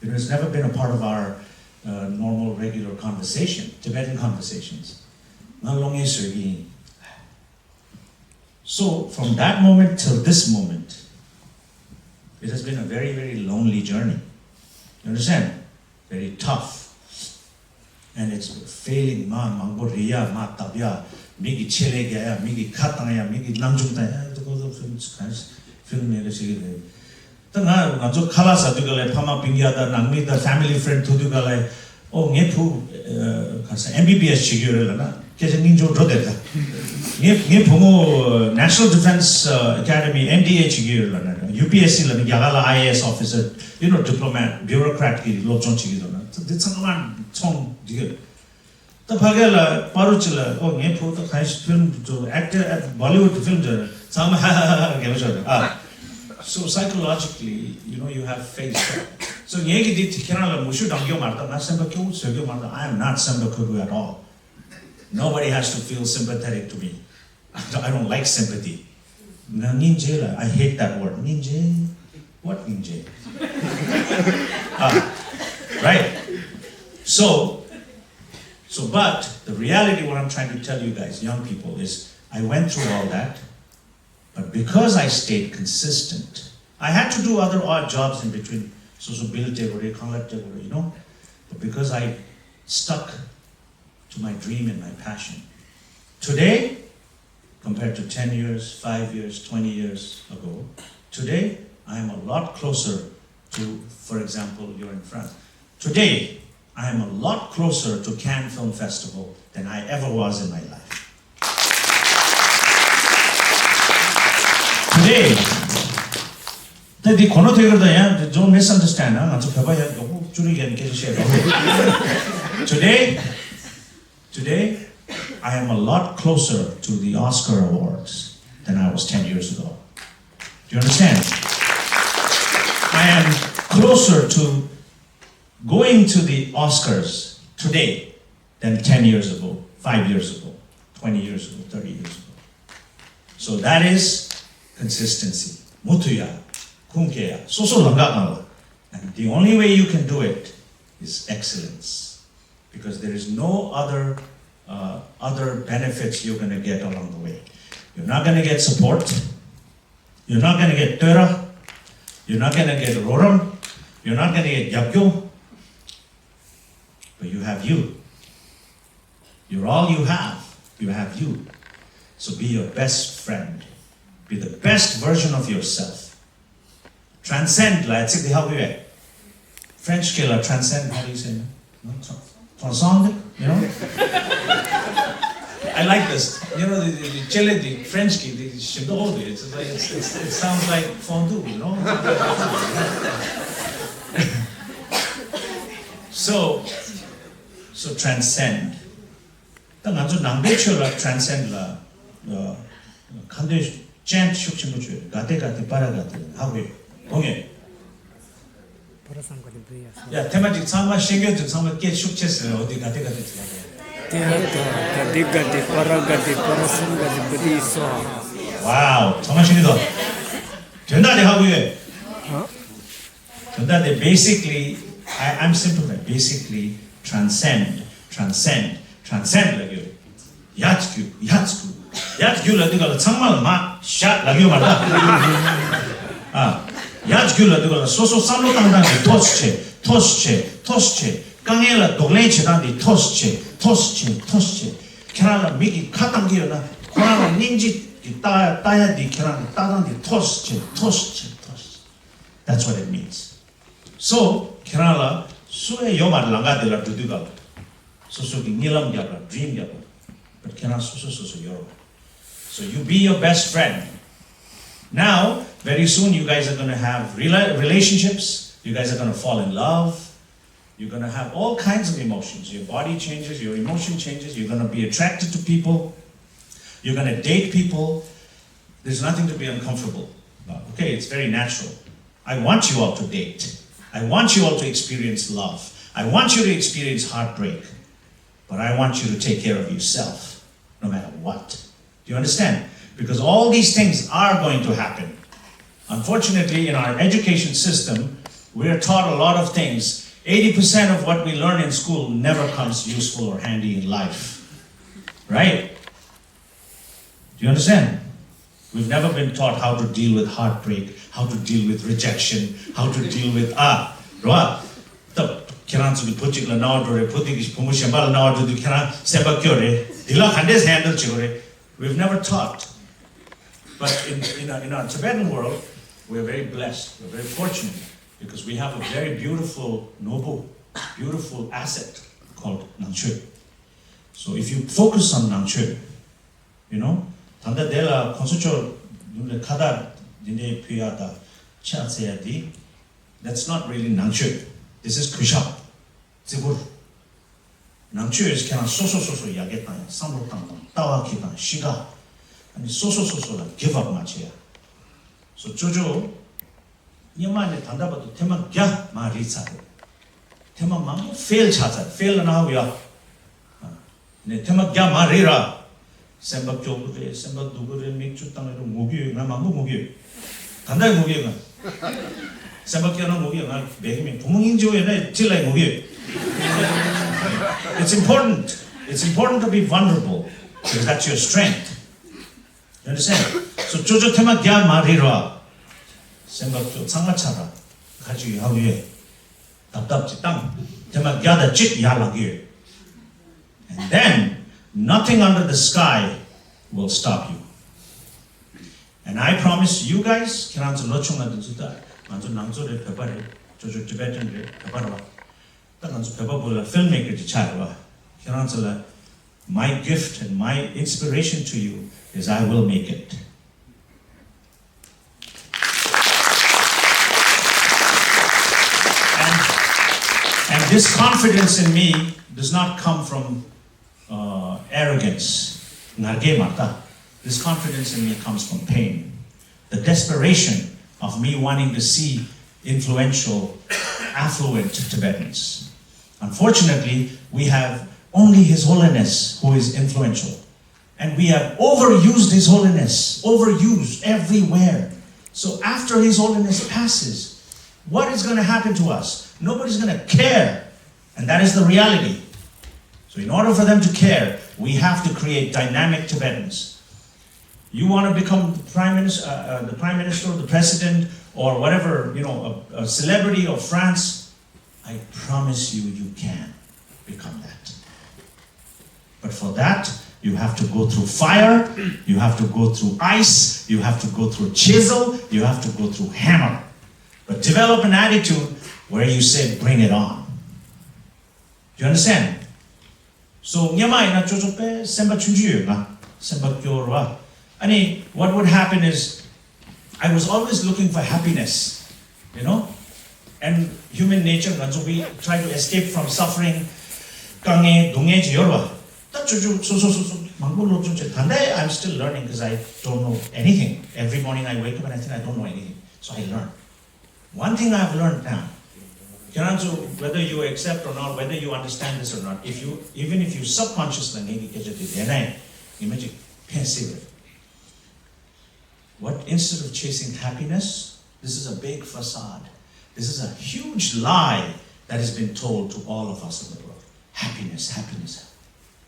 It has never been a part of our normal, regular conversation, Tibetan conversations. So, from that moment till this moment, it has been a very, very lonely journey. You understand? Very tough. And it's failing, mangbo riya, ma tabya, migi chele gaya, migi katangaya, migi namjungtaya, film nga nganzo khala sa dugale phama pingya da nangmi da family friend thu dugale nge phu khasa MBBS chigyorela na kese ninjo rodeta nge phomo National Defense Academy NDA chigyorela na UPSC la yagala IAS officer diplomat bureaucrat ki lochon chigidona de changman chong dige ta phagela paruchila nge phu ta khais film jo actor at Bollywood film jo sam ha So psychologically, you have faith. So I am not Sambakuru at all. Nobody has to feel sympathetic to me. I don't like sympathy. I hate that word. Ninja? What ninja? Right? So, but the reality, what I'm trying to tell you guys, young people, is I went through all that. But because I stayed consistent, I had to do other odd jobs in between, but because I stuck to my dream and my passion. Today, compared to 10 years, 5 years, 20 years ago, today I am a lot closer to, for example, you're in France. Today, I am a lot closer to Cannes Film Festival than I ever was in my life. Today, don't misunderstand. Today, I am a lot closer to the Oscar Awards than I was 10 years ago. Do you understand? I am closer to going to the Oscars today than 10 years ago, 5 years ago, 20 years ago, 30 years ago. So that is consistency. Mutuya, kunkeya, soso langakala. And the only way you can do it is excellence. Because there is no other benefits you're going to get along the way. You're not going to get support. You're not going to get tera. You're not going to get roram. You're not going to get yapyo. But you have you. You're all you have. You have you. So be your best friend. Be the best version of yourself. Transcend, French killer, transcend, how do you say? Transcend, I like this. The chile, the French key, the shibdo, it sounds like fondue, So transcend. Transcend la chant shukshimbuchu, gate paragate, hawe, okay. Yeah, thematic sama shingle to sama get shukches or the gate. Wow, sama shingle. Tenda de hawe. Tenda de basically, I'm simplified. Basically, transcend like you. Yatsku. Yat gyula diga changmal ma shat lagyo marda. 야즈귤라 그거 소소 삼로 당당히 토스체 강에라 동네치단디 토스체 캐나라 미기 카당기요나 코나라 닌지 따야디 캐나라 따단디 토스체 That's what it means. So 캐나라 수에 요말 랑가들라 두두가 소소기 니람 잡라 dream 잡라 but 캐나라 소소 요로. So you be your best friend. Now, very soon you guys are going to have relationships, you guys are going to fall in love, you're going to have all kinds of emotions. Your body changes, your emotion changes, you're going to be attracted to people, you're going to date people. There's nothing to be uncomfortable about. Okay, it's very natural. I want you all to date. I want you all to experience love. I want you to experience heartbreak. But I want you to take care of yourself, no matter what. Do you understand? Because all these things are going to happen. Unfortunately, in our education system, we're taught a lot of things. 80% of what we learn in school never comes useful or handy in life. Right? Do you understand? We've never been taught how to deal with heartbreak, how to deal with rejection, how to deal with right? The kiransu particular nawadore puti pumushambal nawadu kira sebakyore dila handes handle chigore. We've never taught. But in our Tibetan world, we're very blessed, we're very fortunate, because we have a very beautiful, noble, beautiful asset called Nangchö. So if you focus on Nangchö, you know, tanda dela konsucho kada dine piyata chatseyadi, that's not really Nangchö. This is Kushap, Zibur. Nangchö is kena soso yagetang, samrotang, tawakitang, shiga. And so give up 마치야. So 조조 니만에 단다바도 테마 갸 마리차. 테마 망 fail 차자. fail 나 하고야. 네 테마 갸 마리라. sem박 조그레 sem박 누구레 맥주 땅으로 목이 나 망고 목이. 단다의 목이가. sem박 갸나 목이가 매기면 부몽인지오에나 찔라의 목이. It's important. It's important to be vulnerable because that's your strength. You understand? So 조조 테마 갸 마리라 생각도 상마차라 가지고 하기에 답답지 땅 테마 갸다 직 야라기에 and then nothing under the sky will stop you. And I promise you guys can answer lochon가 된다. 먼저 낭조를 배바래 조조 티베탄을 배바라 딱 먼저 배바불라 filmmaker지 차라 can answer my gift and my inspiration to you is I will make it. And this confidence in me does not come from arrogance. This confidence in me comes from pain. The desperation of me wanting to see influential, affluent Tibetans. Unfortunately, we have only His Holiness who is influential. And we have overused His Holiness, overused everywhere. So after His Holiness passes, what is going to happen to us? Nobody's going to care. And that is the reality. So in order for them to care, we have to create dynamic Tibetans. You want to become the Prime Minister, or the President, or whatever, a celebrity of France, I promise you, you can become that. But for that, you have to go through fire, you have to go through ice, you have to go through chisel, you have to go through hammer. But develop an attitude where you say, bring it on. Do you understand? So, nyamai na chochope semba chunjuyo nga, semba kyorwa. What would happen is, I was always looking for happiness, and human nature, we try to escape from suffering. 강에 동해지 열와. I'm still learning because I don't know anything. Every morning I wake up and I think I don't know anything. So I learn. One thing I've learned now, whether you accept or not, whether you understand this or not, even if you subconsciously instead of chasing happiness, this is a big facade. This is a huge lie that has been told to all of us in the world. Happiness.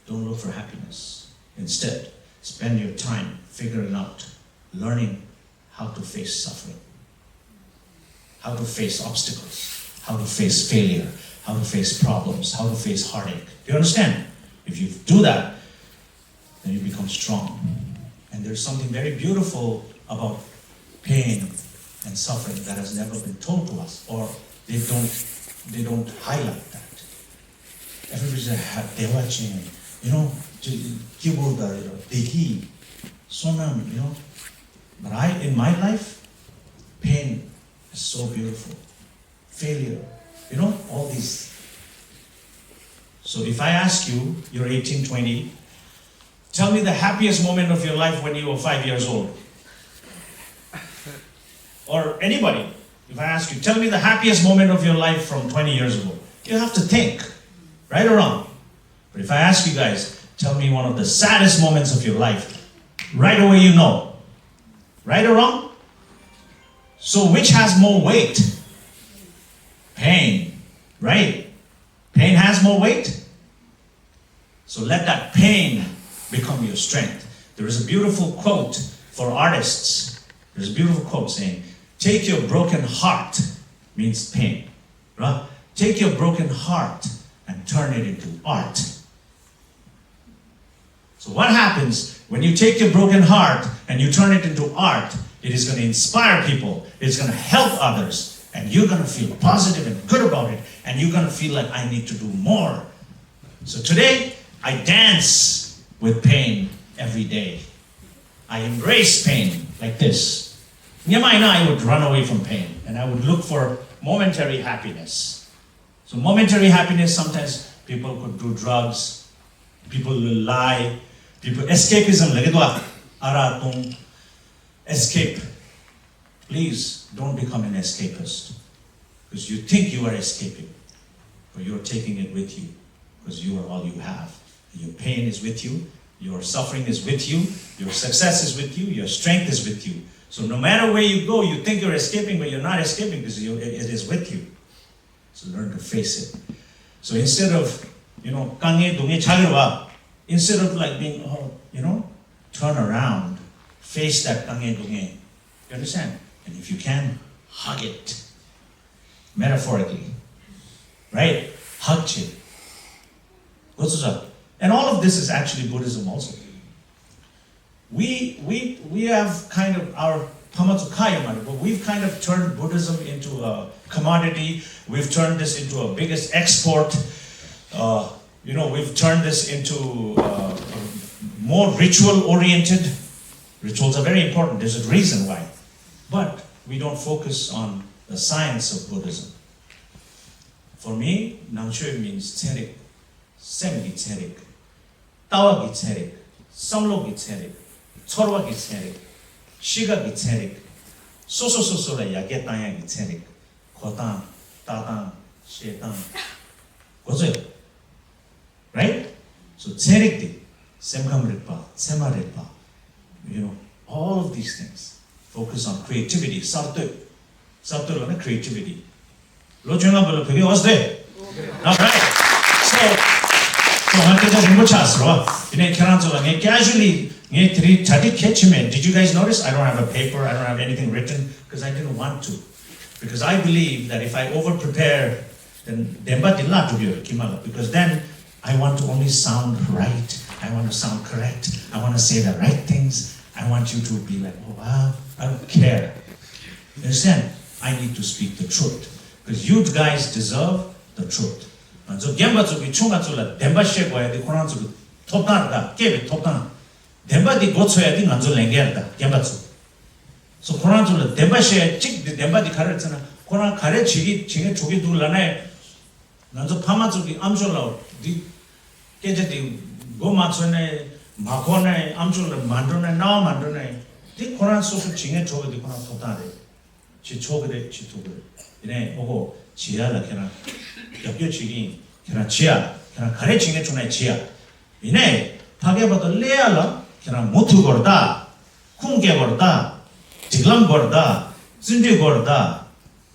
Don't look for happiness. Instead, spend your time figuring out, learning how to face suffering. how to face obstacles, how to face failure, how to face problems, how to face heartache. Do you understand? If you do that, then you become strong. And there's something very beautiful about pain and suffering that has never been told to us, or they don't highlight that. Everybody says, they're watching, keyboard, deki, sonam, But in my life, pain is so beautiful. Failure, all these. So if I ask you, you're 18, 20, tell me the happiest moment of your life when you were 5 years old. Or anybody, if I ask you, tell me the happiest moment of your life from 20 years ago. You have to think, right or wrong. But if I ask you guys, tell me one of the saddest moments of your life, right away you know. Right or wrong? So which has more weight? Pain, right? Pain has more weight. So let that pain become your strength. There is a beautiful quote for artists. There's a beautiful quote saying, take your broken heart, means pain, right? Take your broken heart and turn it into art. So what happens when you take your broken heart and you turn it into art? It is going to inspire people. It's going to help others. And you're going to feel positive and good about it. And you're going to feel like I need to do more. So today, I dance with pain every day. I embrace pain like this. Nyama and I would run away from pain. And I would look for momentary happiness. So momentary happiness, sometimes people could do drugs. People will lie. Escapism, escape. Please don't become an escapist. Because you think you are escaping, but you're taking it with you. Because you are all you have. Your pain is with you. Your suffering is with you. Your success is with you. Your strength is with you. So no matter where you go, you think you're escaping, but you're not escaping because it is with you. So learn to face it. So instead of, instead of like being, turn around, face that kange dunge. You understand? And if you can, hug it. Metaphorically. Right? Hug it. What's up? And all of this is actually Buddhism also. We have kind of our but we've kind of turned Buddhism into a commodity. We've turned this into a biggest export. We've turned this into more ritual-oriented. Rituals are very important. There's a reason why. But we don't focus on the science of Buddhism. For me, Nangshue means tserik, semgi tserik, tawagi tserik, samlogi tserik, chorwagi tserik, shigagi tserik, soso la yagetayagi tserik, kotang, tatang, shetang. What's it? Right? So tserik di, semkamritpa, semarritpa, all of these things. Focus on creativity. Sartu is creativity. Lo chunga bolo phege wasde. All right. So hante da jumbo chasro. Ine keranzo la nge casually nge three chati ketchime. Did you guys notice? I don't have a paper. I don't have anything written because I didn't want to. Because I believe that if I over prepare, then demba dilla to be kimala. Because then I want to only sound right. I want to sound correct. I want to say the right things. I want you to be like, oh wow, I don't care. You understand? I need to speak the truth. Because you guys deserve the truth. And so gemba tsuki chunga tsula demba shekwa yadi koran tsuki toptan da, kebe toptan. Demba di gotso yadi nganzo lengel da, gemba tsu. So koran tsula demba shek chik di demba di kare tsana, koran kare chigi chinge chogi dula nae, nganzo pama tsuki amsho lao, di keja di go matso nae, 마코네 암줄을 만드네 나 만드네 이 코란 소수 징에 저거디 코란 토다데 지 초그데 지 토그 이네 오고 지야라 캐나 옆여치기 캐나 지야 캐나 가래 징에 주네 지야 이네 파게버도 레알라 캐나 모투 거다 쿵게 거다 지글람 거다 진지 거다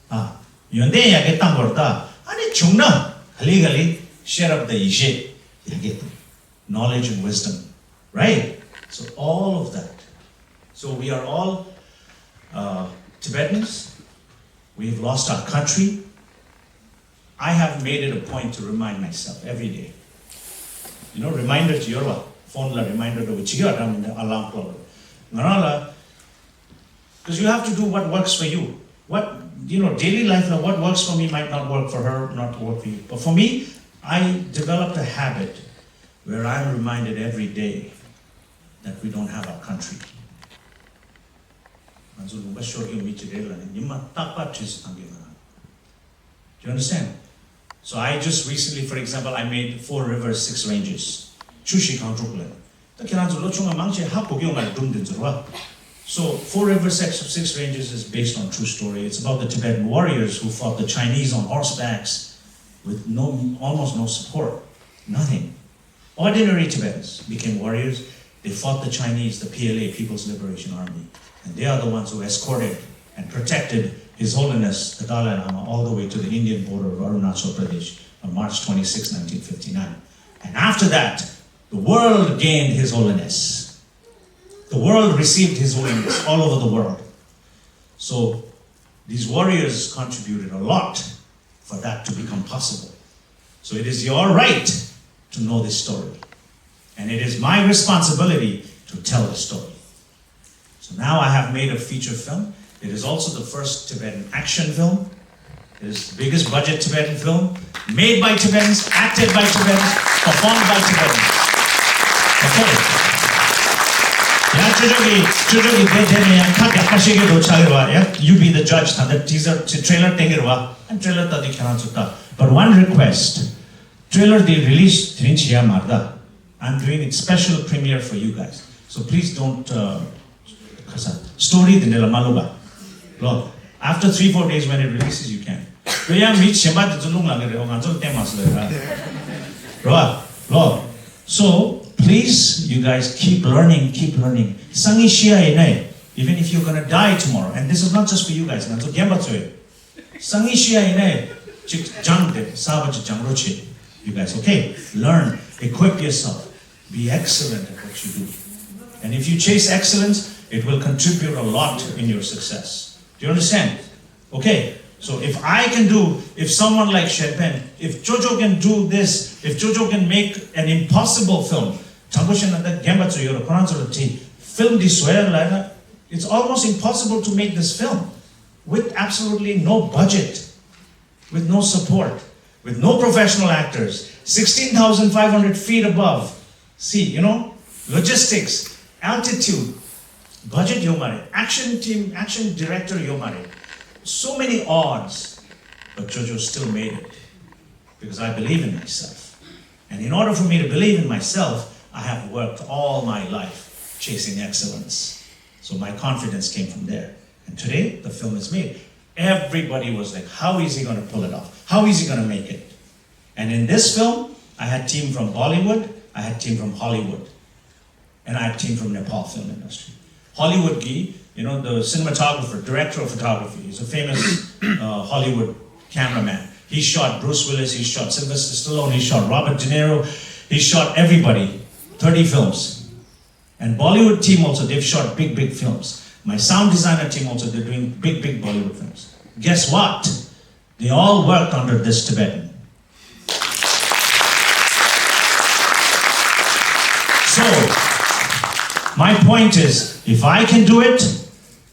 아 연대 야게 땅 거다 아니 중나 갈리갈리 share up the 이제 야게 knowledge and wisdom. Right? So all of that. So we are all Tibetans. We've lost our country. I have made it a point to remind myself every day. You know, reminder to your phone la reminder to which alarm clock. Because you have to do what works for you. What, you know, daily life, what works for me might not work for her, not work for you. But for me, I developed a habit where I'm reminded every day that we don't have our country. Do you understand? So I just recently, for example, I made 4 rivers, 6 ranges. So 4 rivers, 6 ranges is based on true story. It's about the Tibetan warriors who fought the Chinese on horsebacks with almost no support, nothing. Ordinary Tibetans became warriors. They fought the Chinese, the PLA, People's Liberation Army. And they are the ones who escorted and protected His Holiness, the Dalai Lama, all the way to the Indian border of Arunachal Pradesh on March 26, 1959. And after that, the world gained His Holiness. The world received His Holiness all over the world. So these warriors contributed a lot for that to become possible. So it is your right to know this story. And it is my responsibility to tell the story. So now I have made a feature film. It is also the first Tibetan action film. It is the biggest budget Tibetan film, made by Tibetans, acted by Tibetans, performed by Tibetans. Okay. You be the judge. The teaser, trailer, and trailer. But one request, trailer they released. I'm doing it special premiere for you guys. So please don't. Story the Maluba. After 3-4 days when it releases, you can. So please, you guys keep learning, keep learning. Sangi Shia ine, even if you're gonna die tomorrow, and this is not just for you guys. Sangi Shia ine, you guys, okay? Learn, equip yourself, be excellent at what you do. And if you chase excellence, it will contribute a lot in your success. Do you understand? Okay, so if I can do, if someone like Sherpen, if Jojo can do this, if Jojo can make an impossible film, it's almost impossible to make this film with absolutely no budget, with no support, with no professional actors, 16,500 feet above. See, you know, logistics, altitude, budget yomare, action team, action director yomare. So many odds, but Jojo still made it because I believe in myself. And in order for me to believe in myself, I have worked all my life chasing excellence. So my confidence came from there. And today, the film is made. Everybody was like, how is he going to pull it off? How is he going to make it? And in this film, I had team from Bollywood, I had team from Hollywood, and I had team from Nepal film industry. Hollywood Gi, you know, the cinematographer, director of photography, he's a famous Hollywood cameraman. He shot Bruce Willis, he shot Sylvester Stallone, he shot Robert De Niro, he shot everybody, 30 films. And Bollywood team also, they've shot big, big films. My sound designer team also, they're doing big, big Bollywood films. Guess what? They all worked under this Tibetan. So, my point is, if I can do it,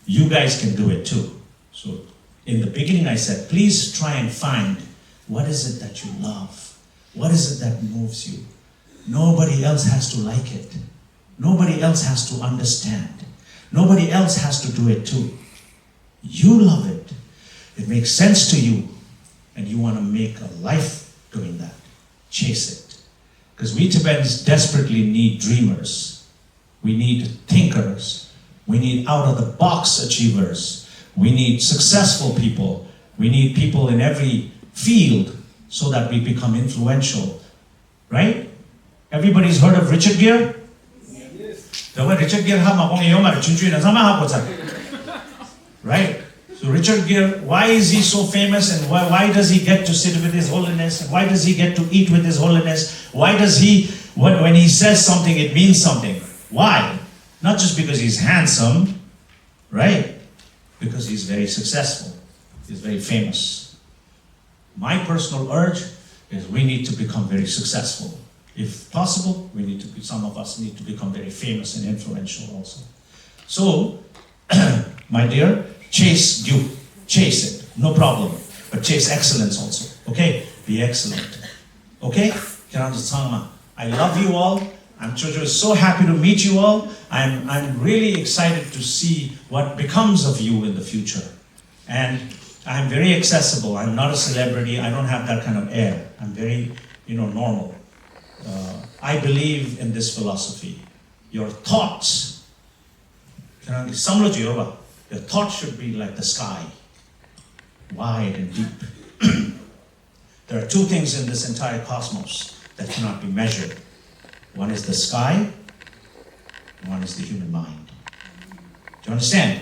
you guys can do it too. So, in the beginning I said, please try and find what is it that you love? What is it that moves you? Nobody else has to like it. Nobody else has to understand. Nobody else has to do it too. You love it. It makes sense to you. And you want to make a life doing that. Chase it. Because we Tibetans desperately need dreamers. We need thinkers. We need out-of-the-box achievers. We need successful people. We need people in every field so that we become influential. Right? Everybody's heard of Richard Gere? Yes. Right? So Richard Gere, why is he so famous and why does he get to sit with His Holiness? And why does he get to eat with His Holiness? Why does he, when he says something, it means something? Why? Not just because he's handsome, right? Because he's very successful. is very famous. My personal urge is we need to become very successful. If possible, some of us need to become very famous and influential also. So, my dear, chase it, no problem. But chase excellence also, okay? Be excellent, okay? I love you all. I'm so happy to meet you all. I'm really excited to see what becomes of you in the future. And I'm very accessible. I'm not a celebrity. I don't have that kind of air. I'm very, normal. I believe in this philosophy. Your thoughts, your thoughts should be like the sky, wide and deep. There are two things in this entire cosmos that cannot be measured. One is the sky, one is the human mind. Do you understand?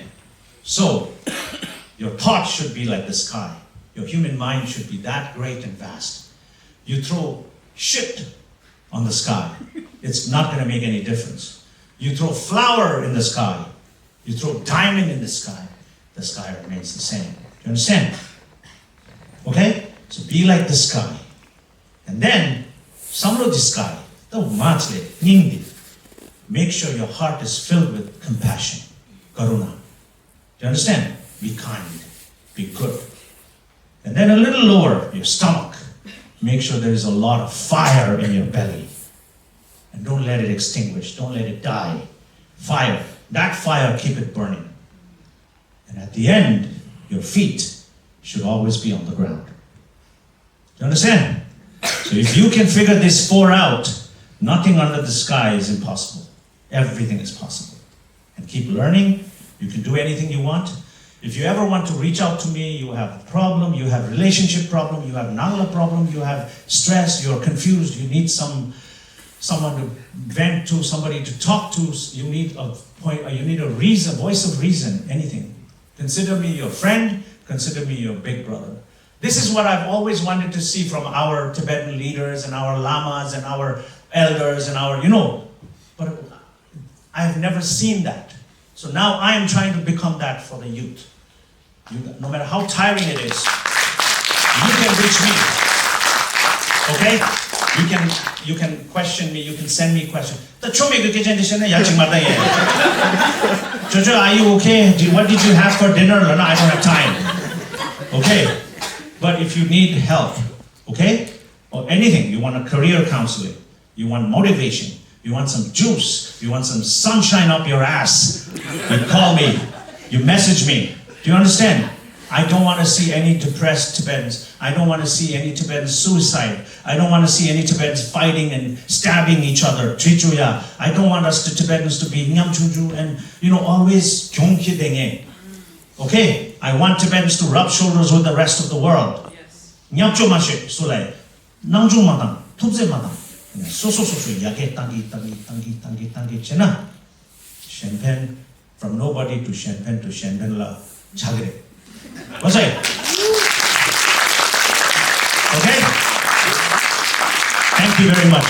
So, your thoughts should be like the sky. Your human mind should be that great and vast. You throw shit on the sky, it's not going to make any difference. You throw flower in the sky, you throw diamond in the sky remains the same. Do you understand? Okay? So be like the sky. And then, samlo the sky. Make sure your heart is filled with compassion, karuna. Do you understand? Be kind, be good. And then a little lower, your stomach. Make sure there is a lot of fire in your belly. And don't let it extinguish, don't let it die. Fire, that fire, keep it burning. And at the end, your feet should always be on the ground. Do you understand? So if you can figure this 4 out, nothing under the sky is impossible. Everything is possible. And keep learning. You can do anything you want. If you ever want to reach out to me, you have a problem, you have relationship problem, you have nangla problem, you have stress, you're confused, you need someone to vent to, somebody to talk to, you need a reason, voice of reason, anything. Consider me your friend, consider me your big brother. This is what I've always wanted to see from our Tibetan leaders and our lamas and our elders and our, but I've never seen that. So now I am trying to become that for the youth. No matter how tiring it is, you can reach me. Okay? You can question me, you can send me questions. Jojo, are you okay? What did you have for dinner? No, I don't have time. Okay? But if you need help, okay? Or anything, you want a career counseling, you want motivation, you want some juice, you want some sunshine up your ass, you call me, you message me. Do you understand? I don't want to see any depressed Tibetans. I don't want to see any Tibetans suicide. I don't want to see any Tibetans fighting and stabbing each other. Trichuya. I don't want us Tibetans to be nyamchunju and, always gyongkidenge. Okay? I want Tibetans to rub shoulders with the rest of the world. Nyamcho mashe, sulay. Nangju madam, tubze madam. So, yake tangi, chena. Champagne, from nobody to champagne la chagre. What's it? Okay? Thank you very much.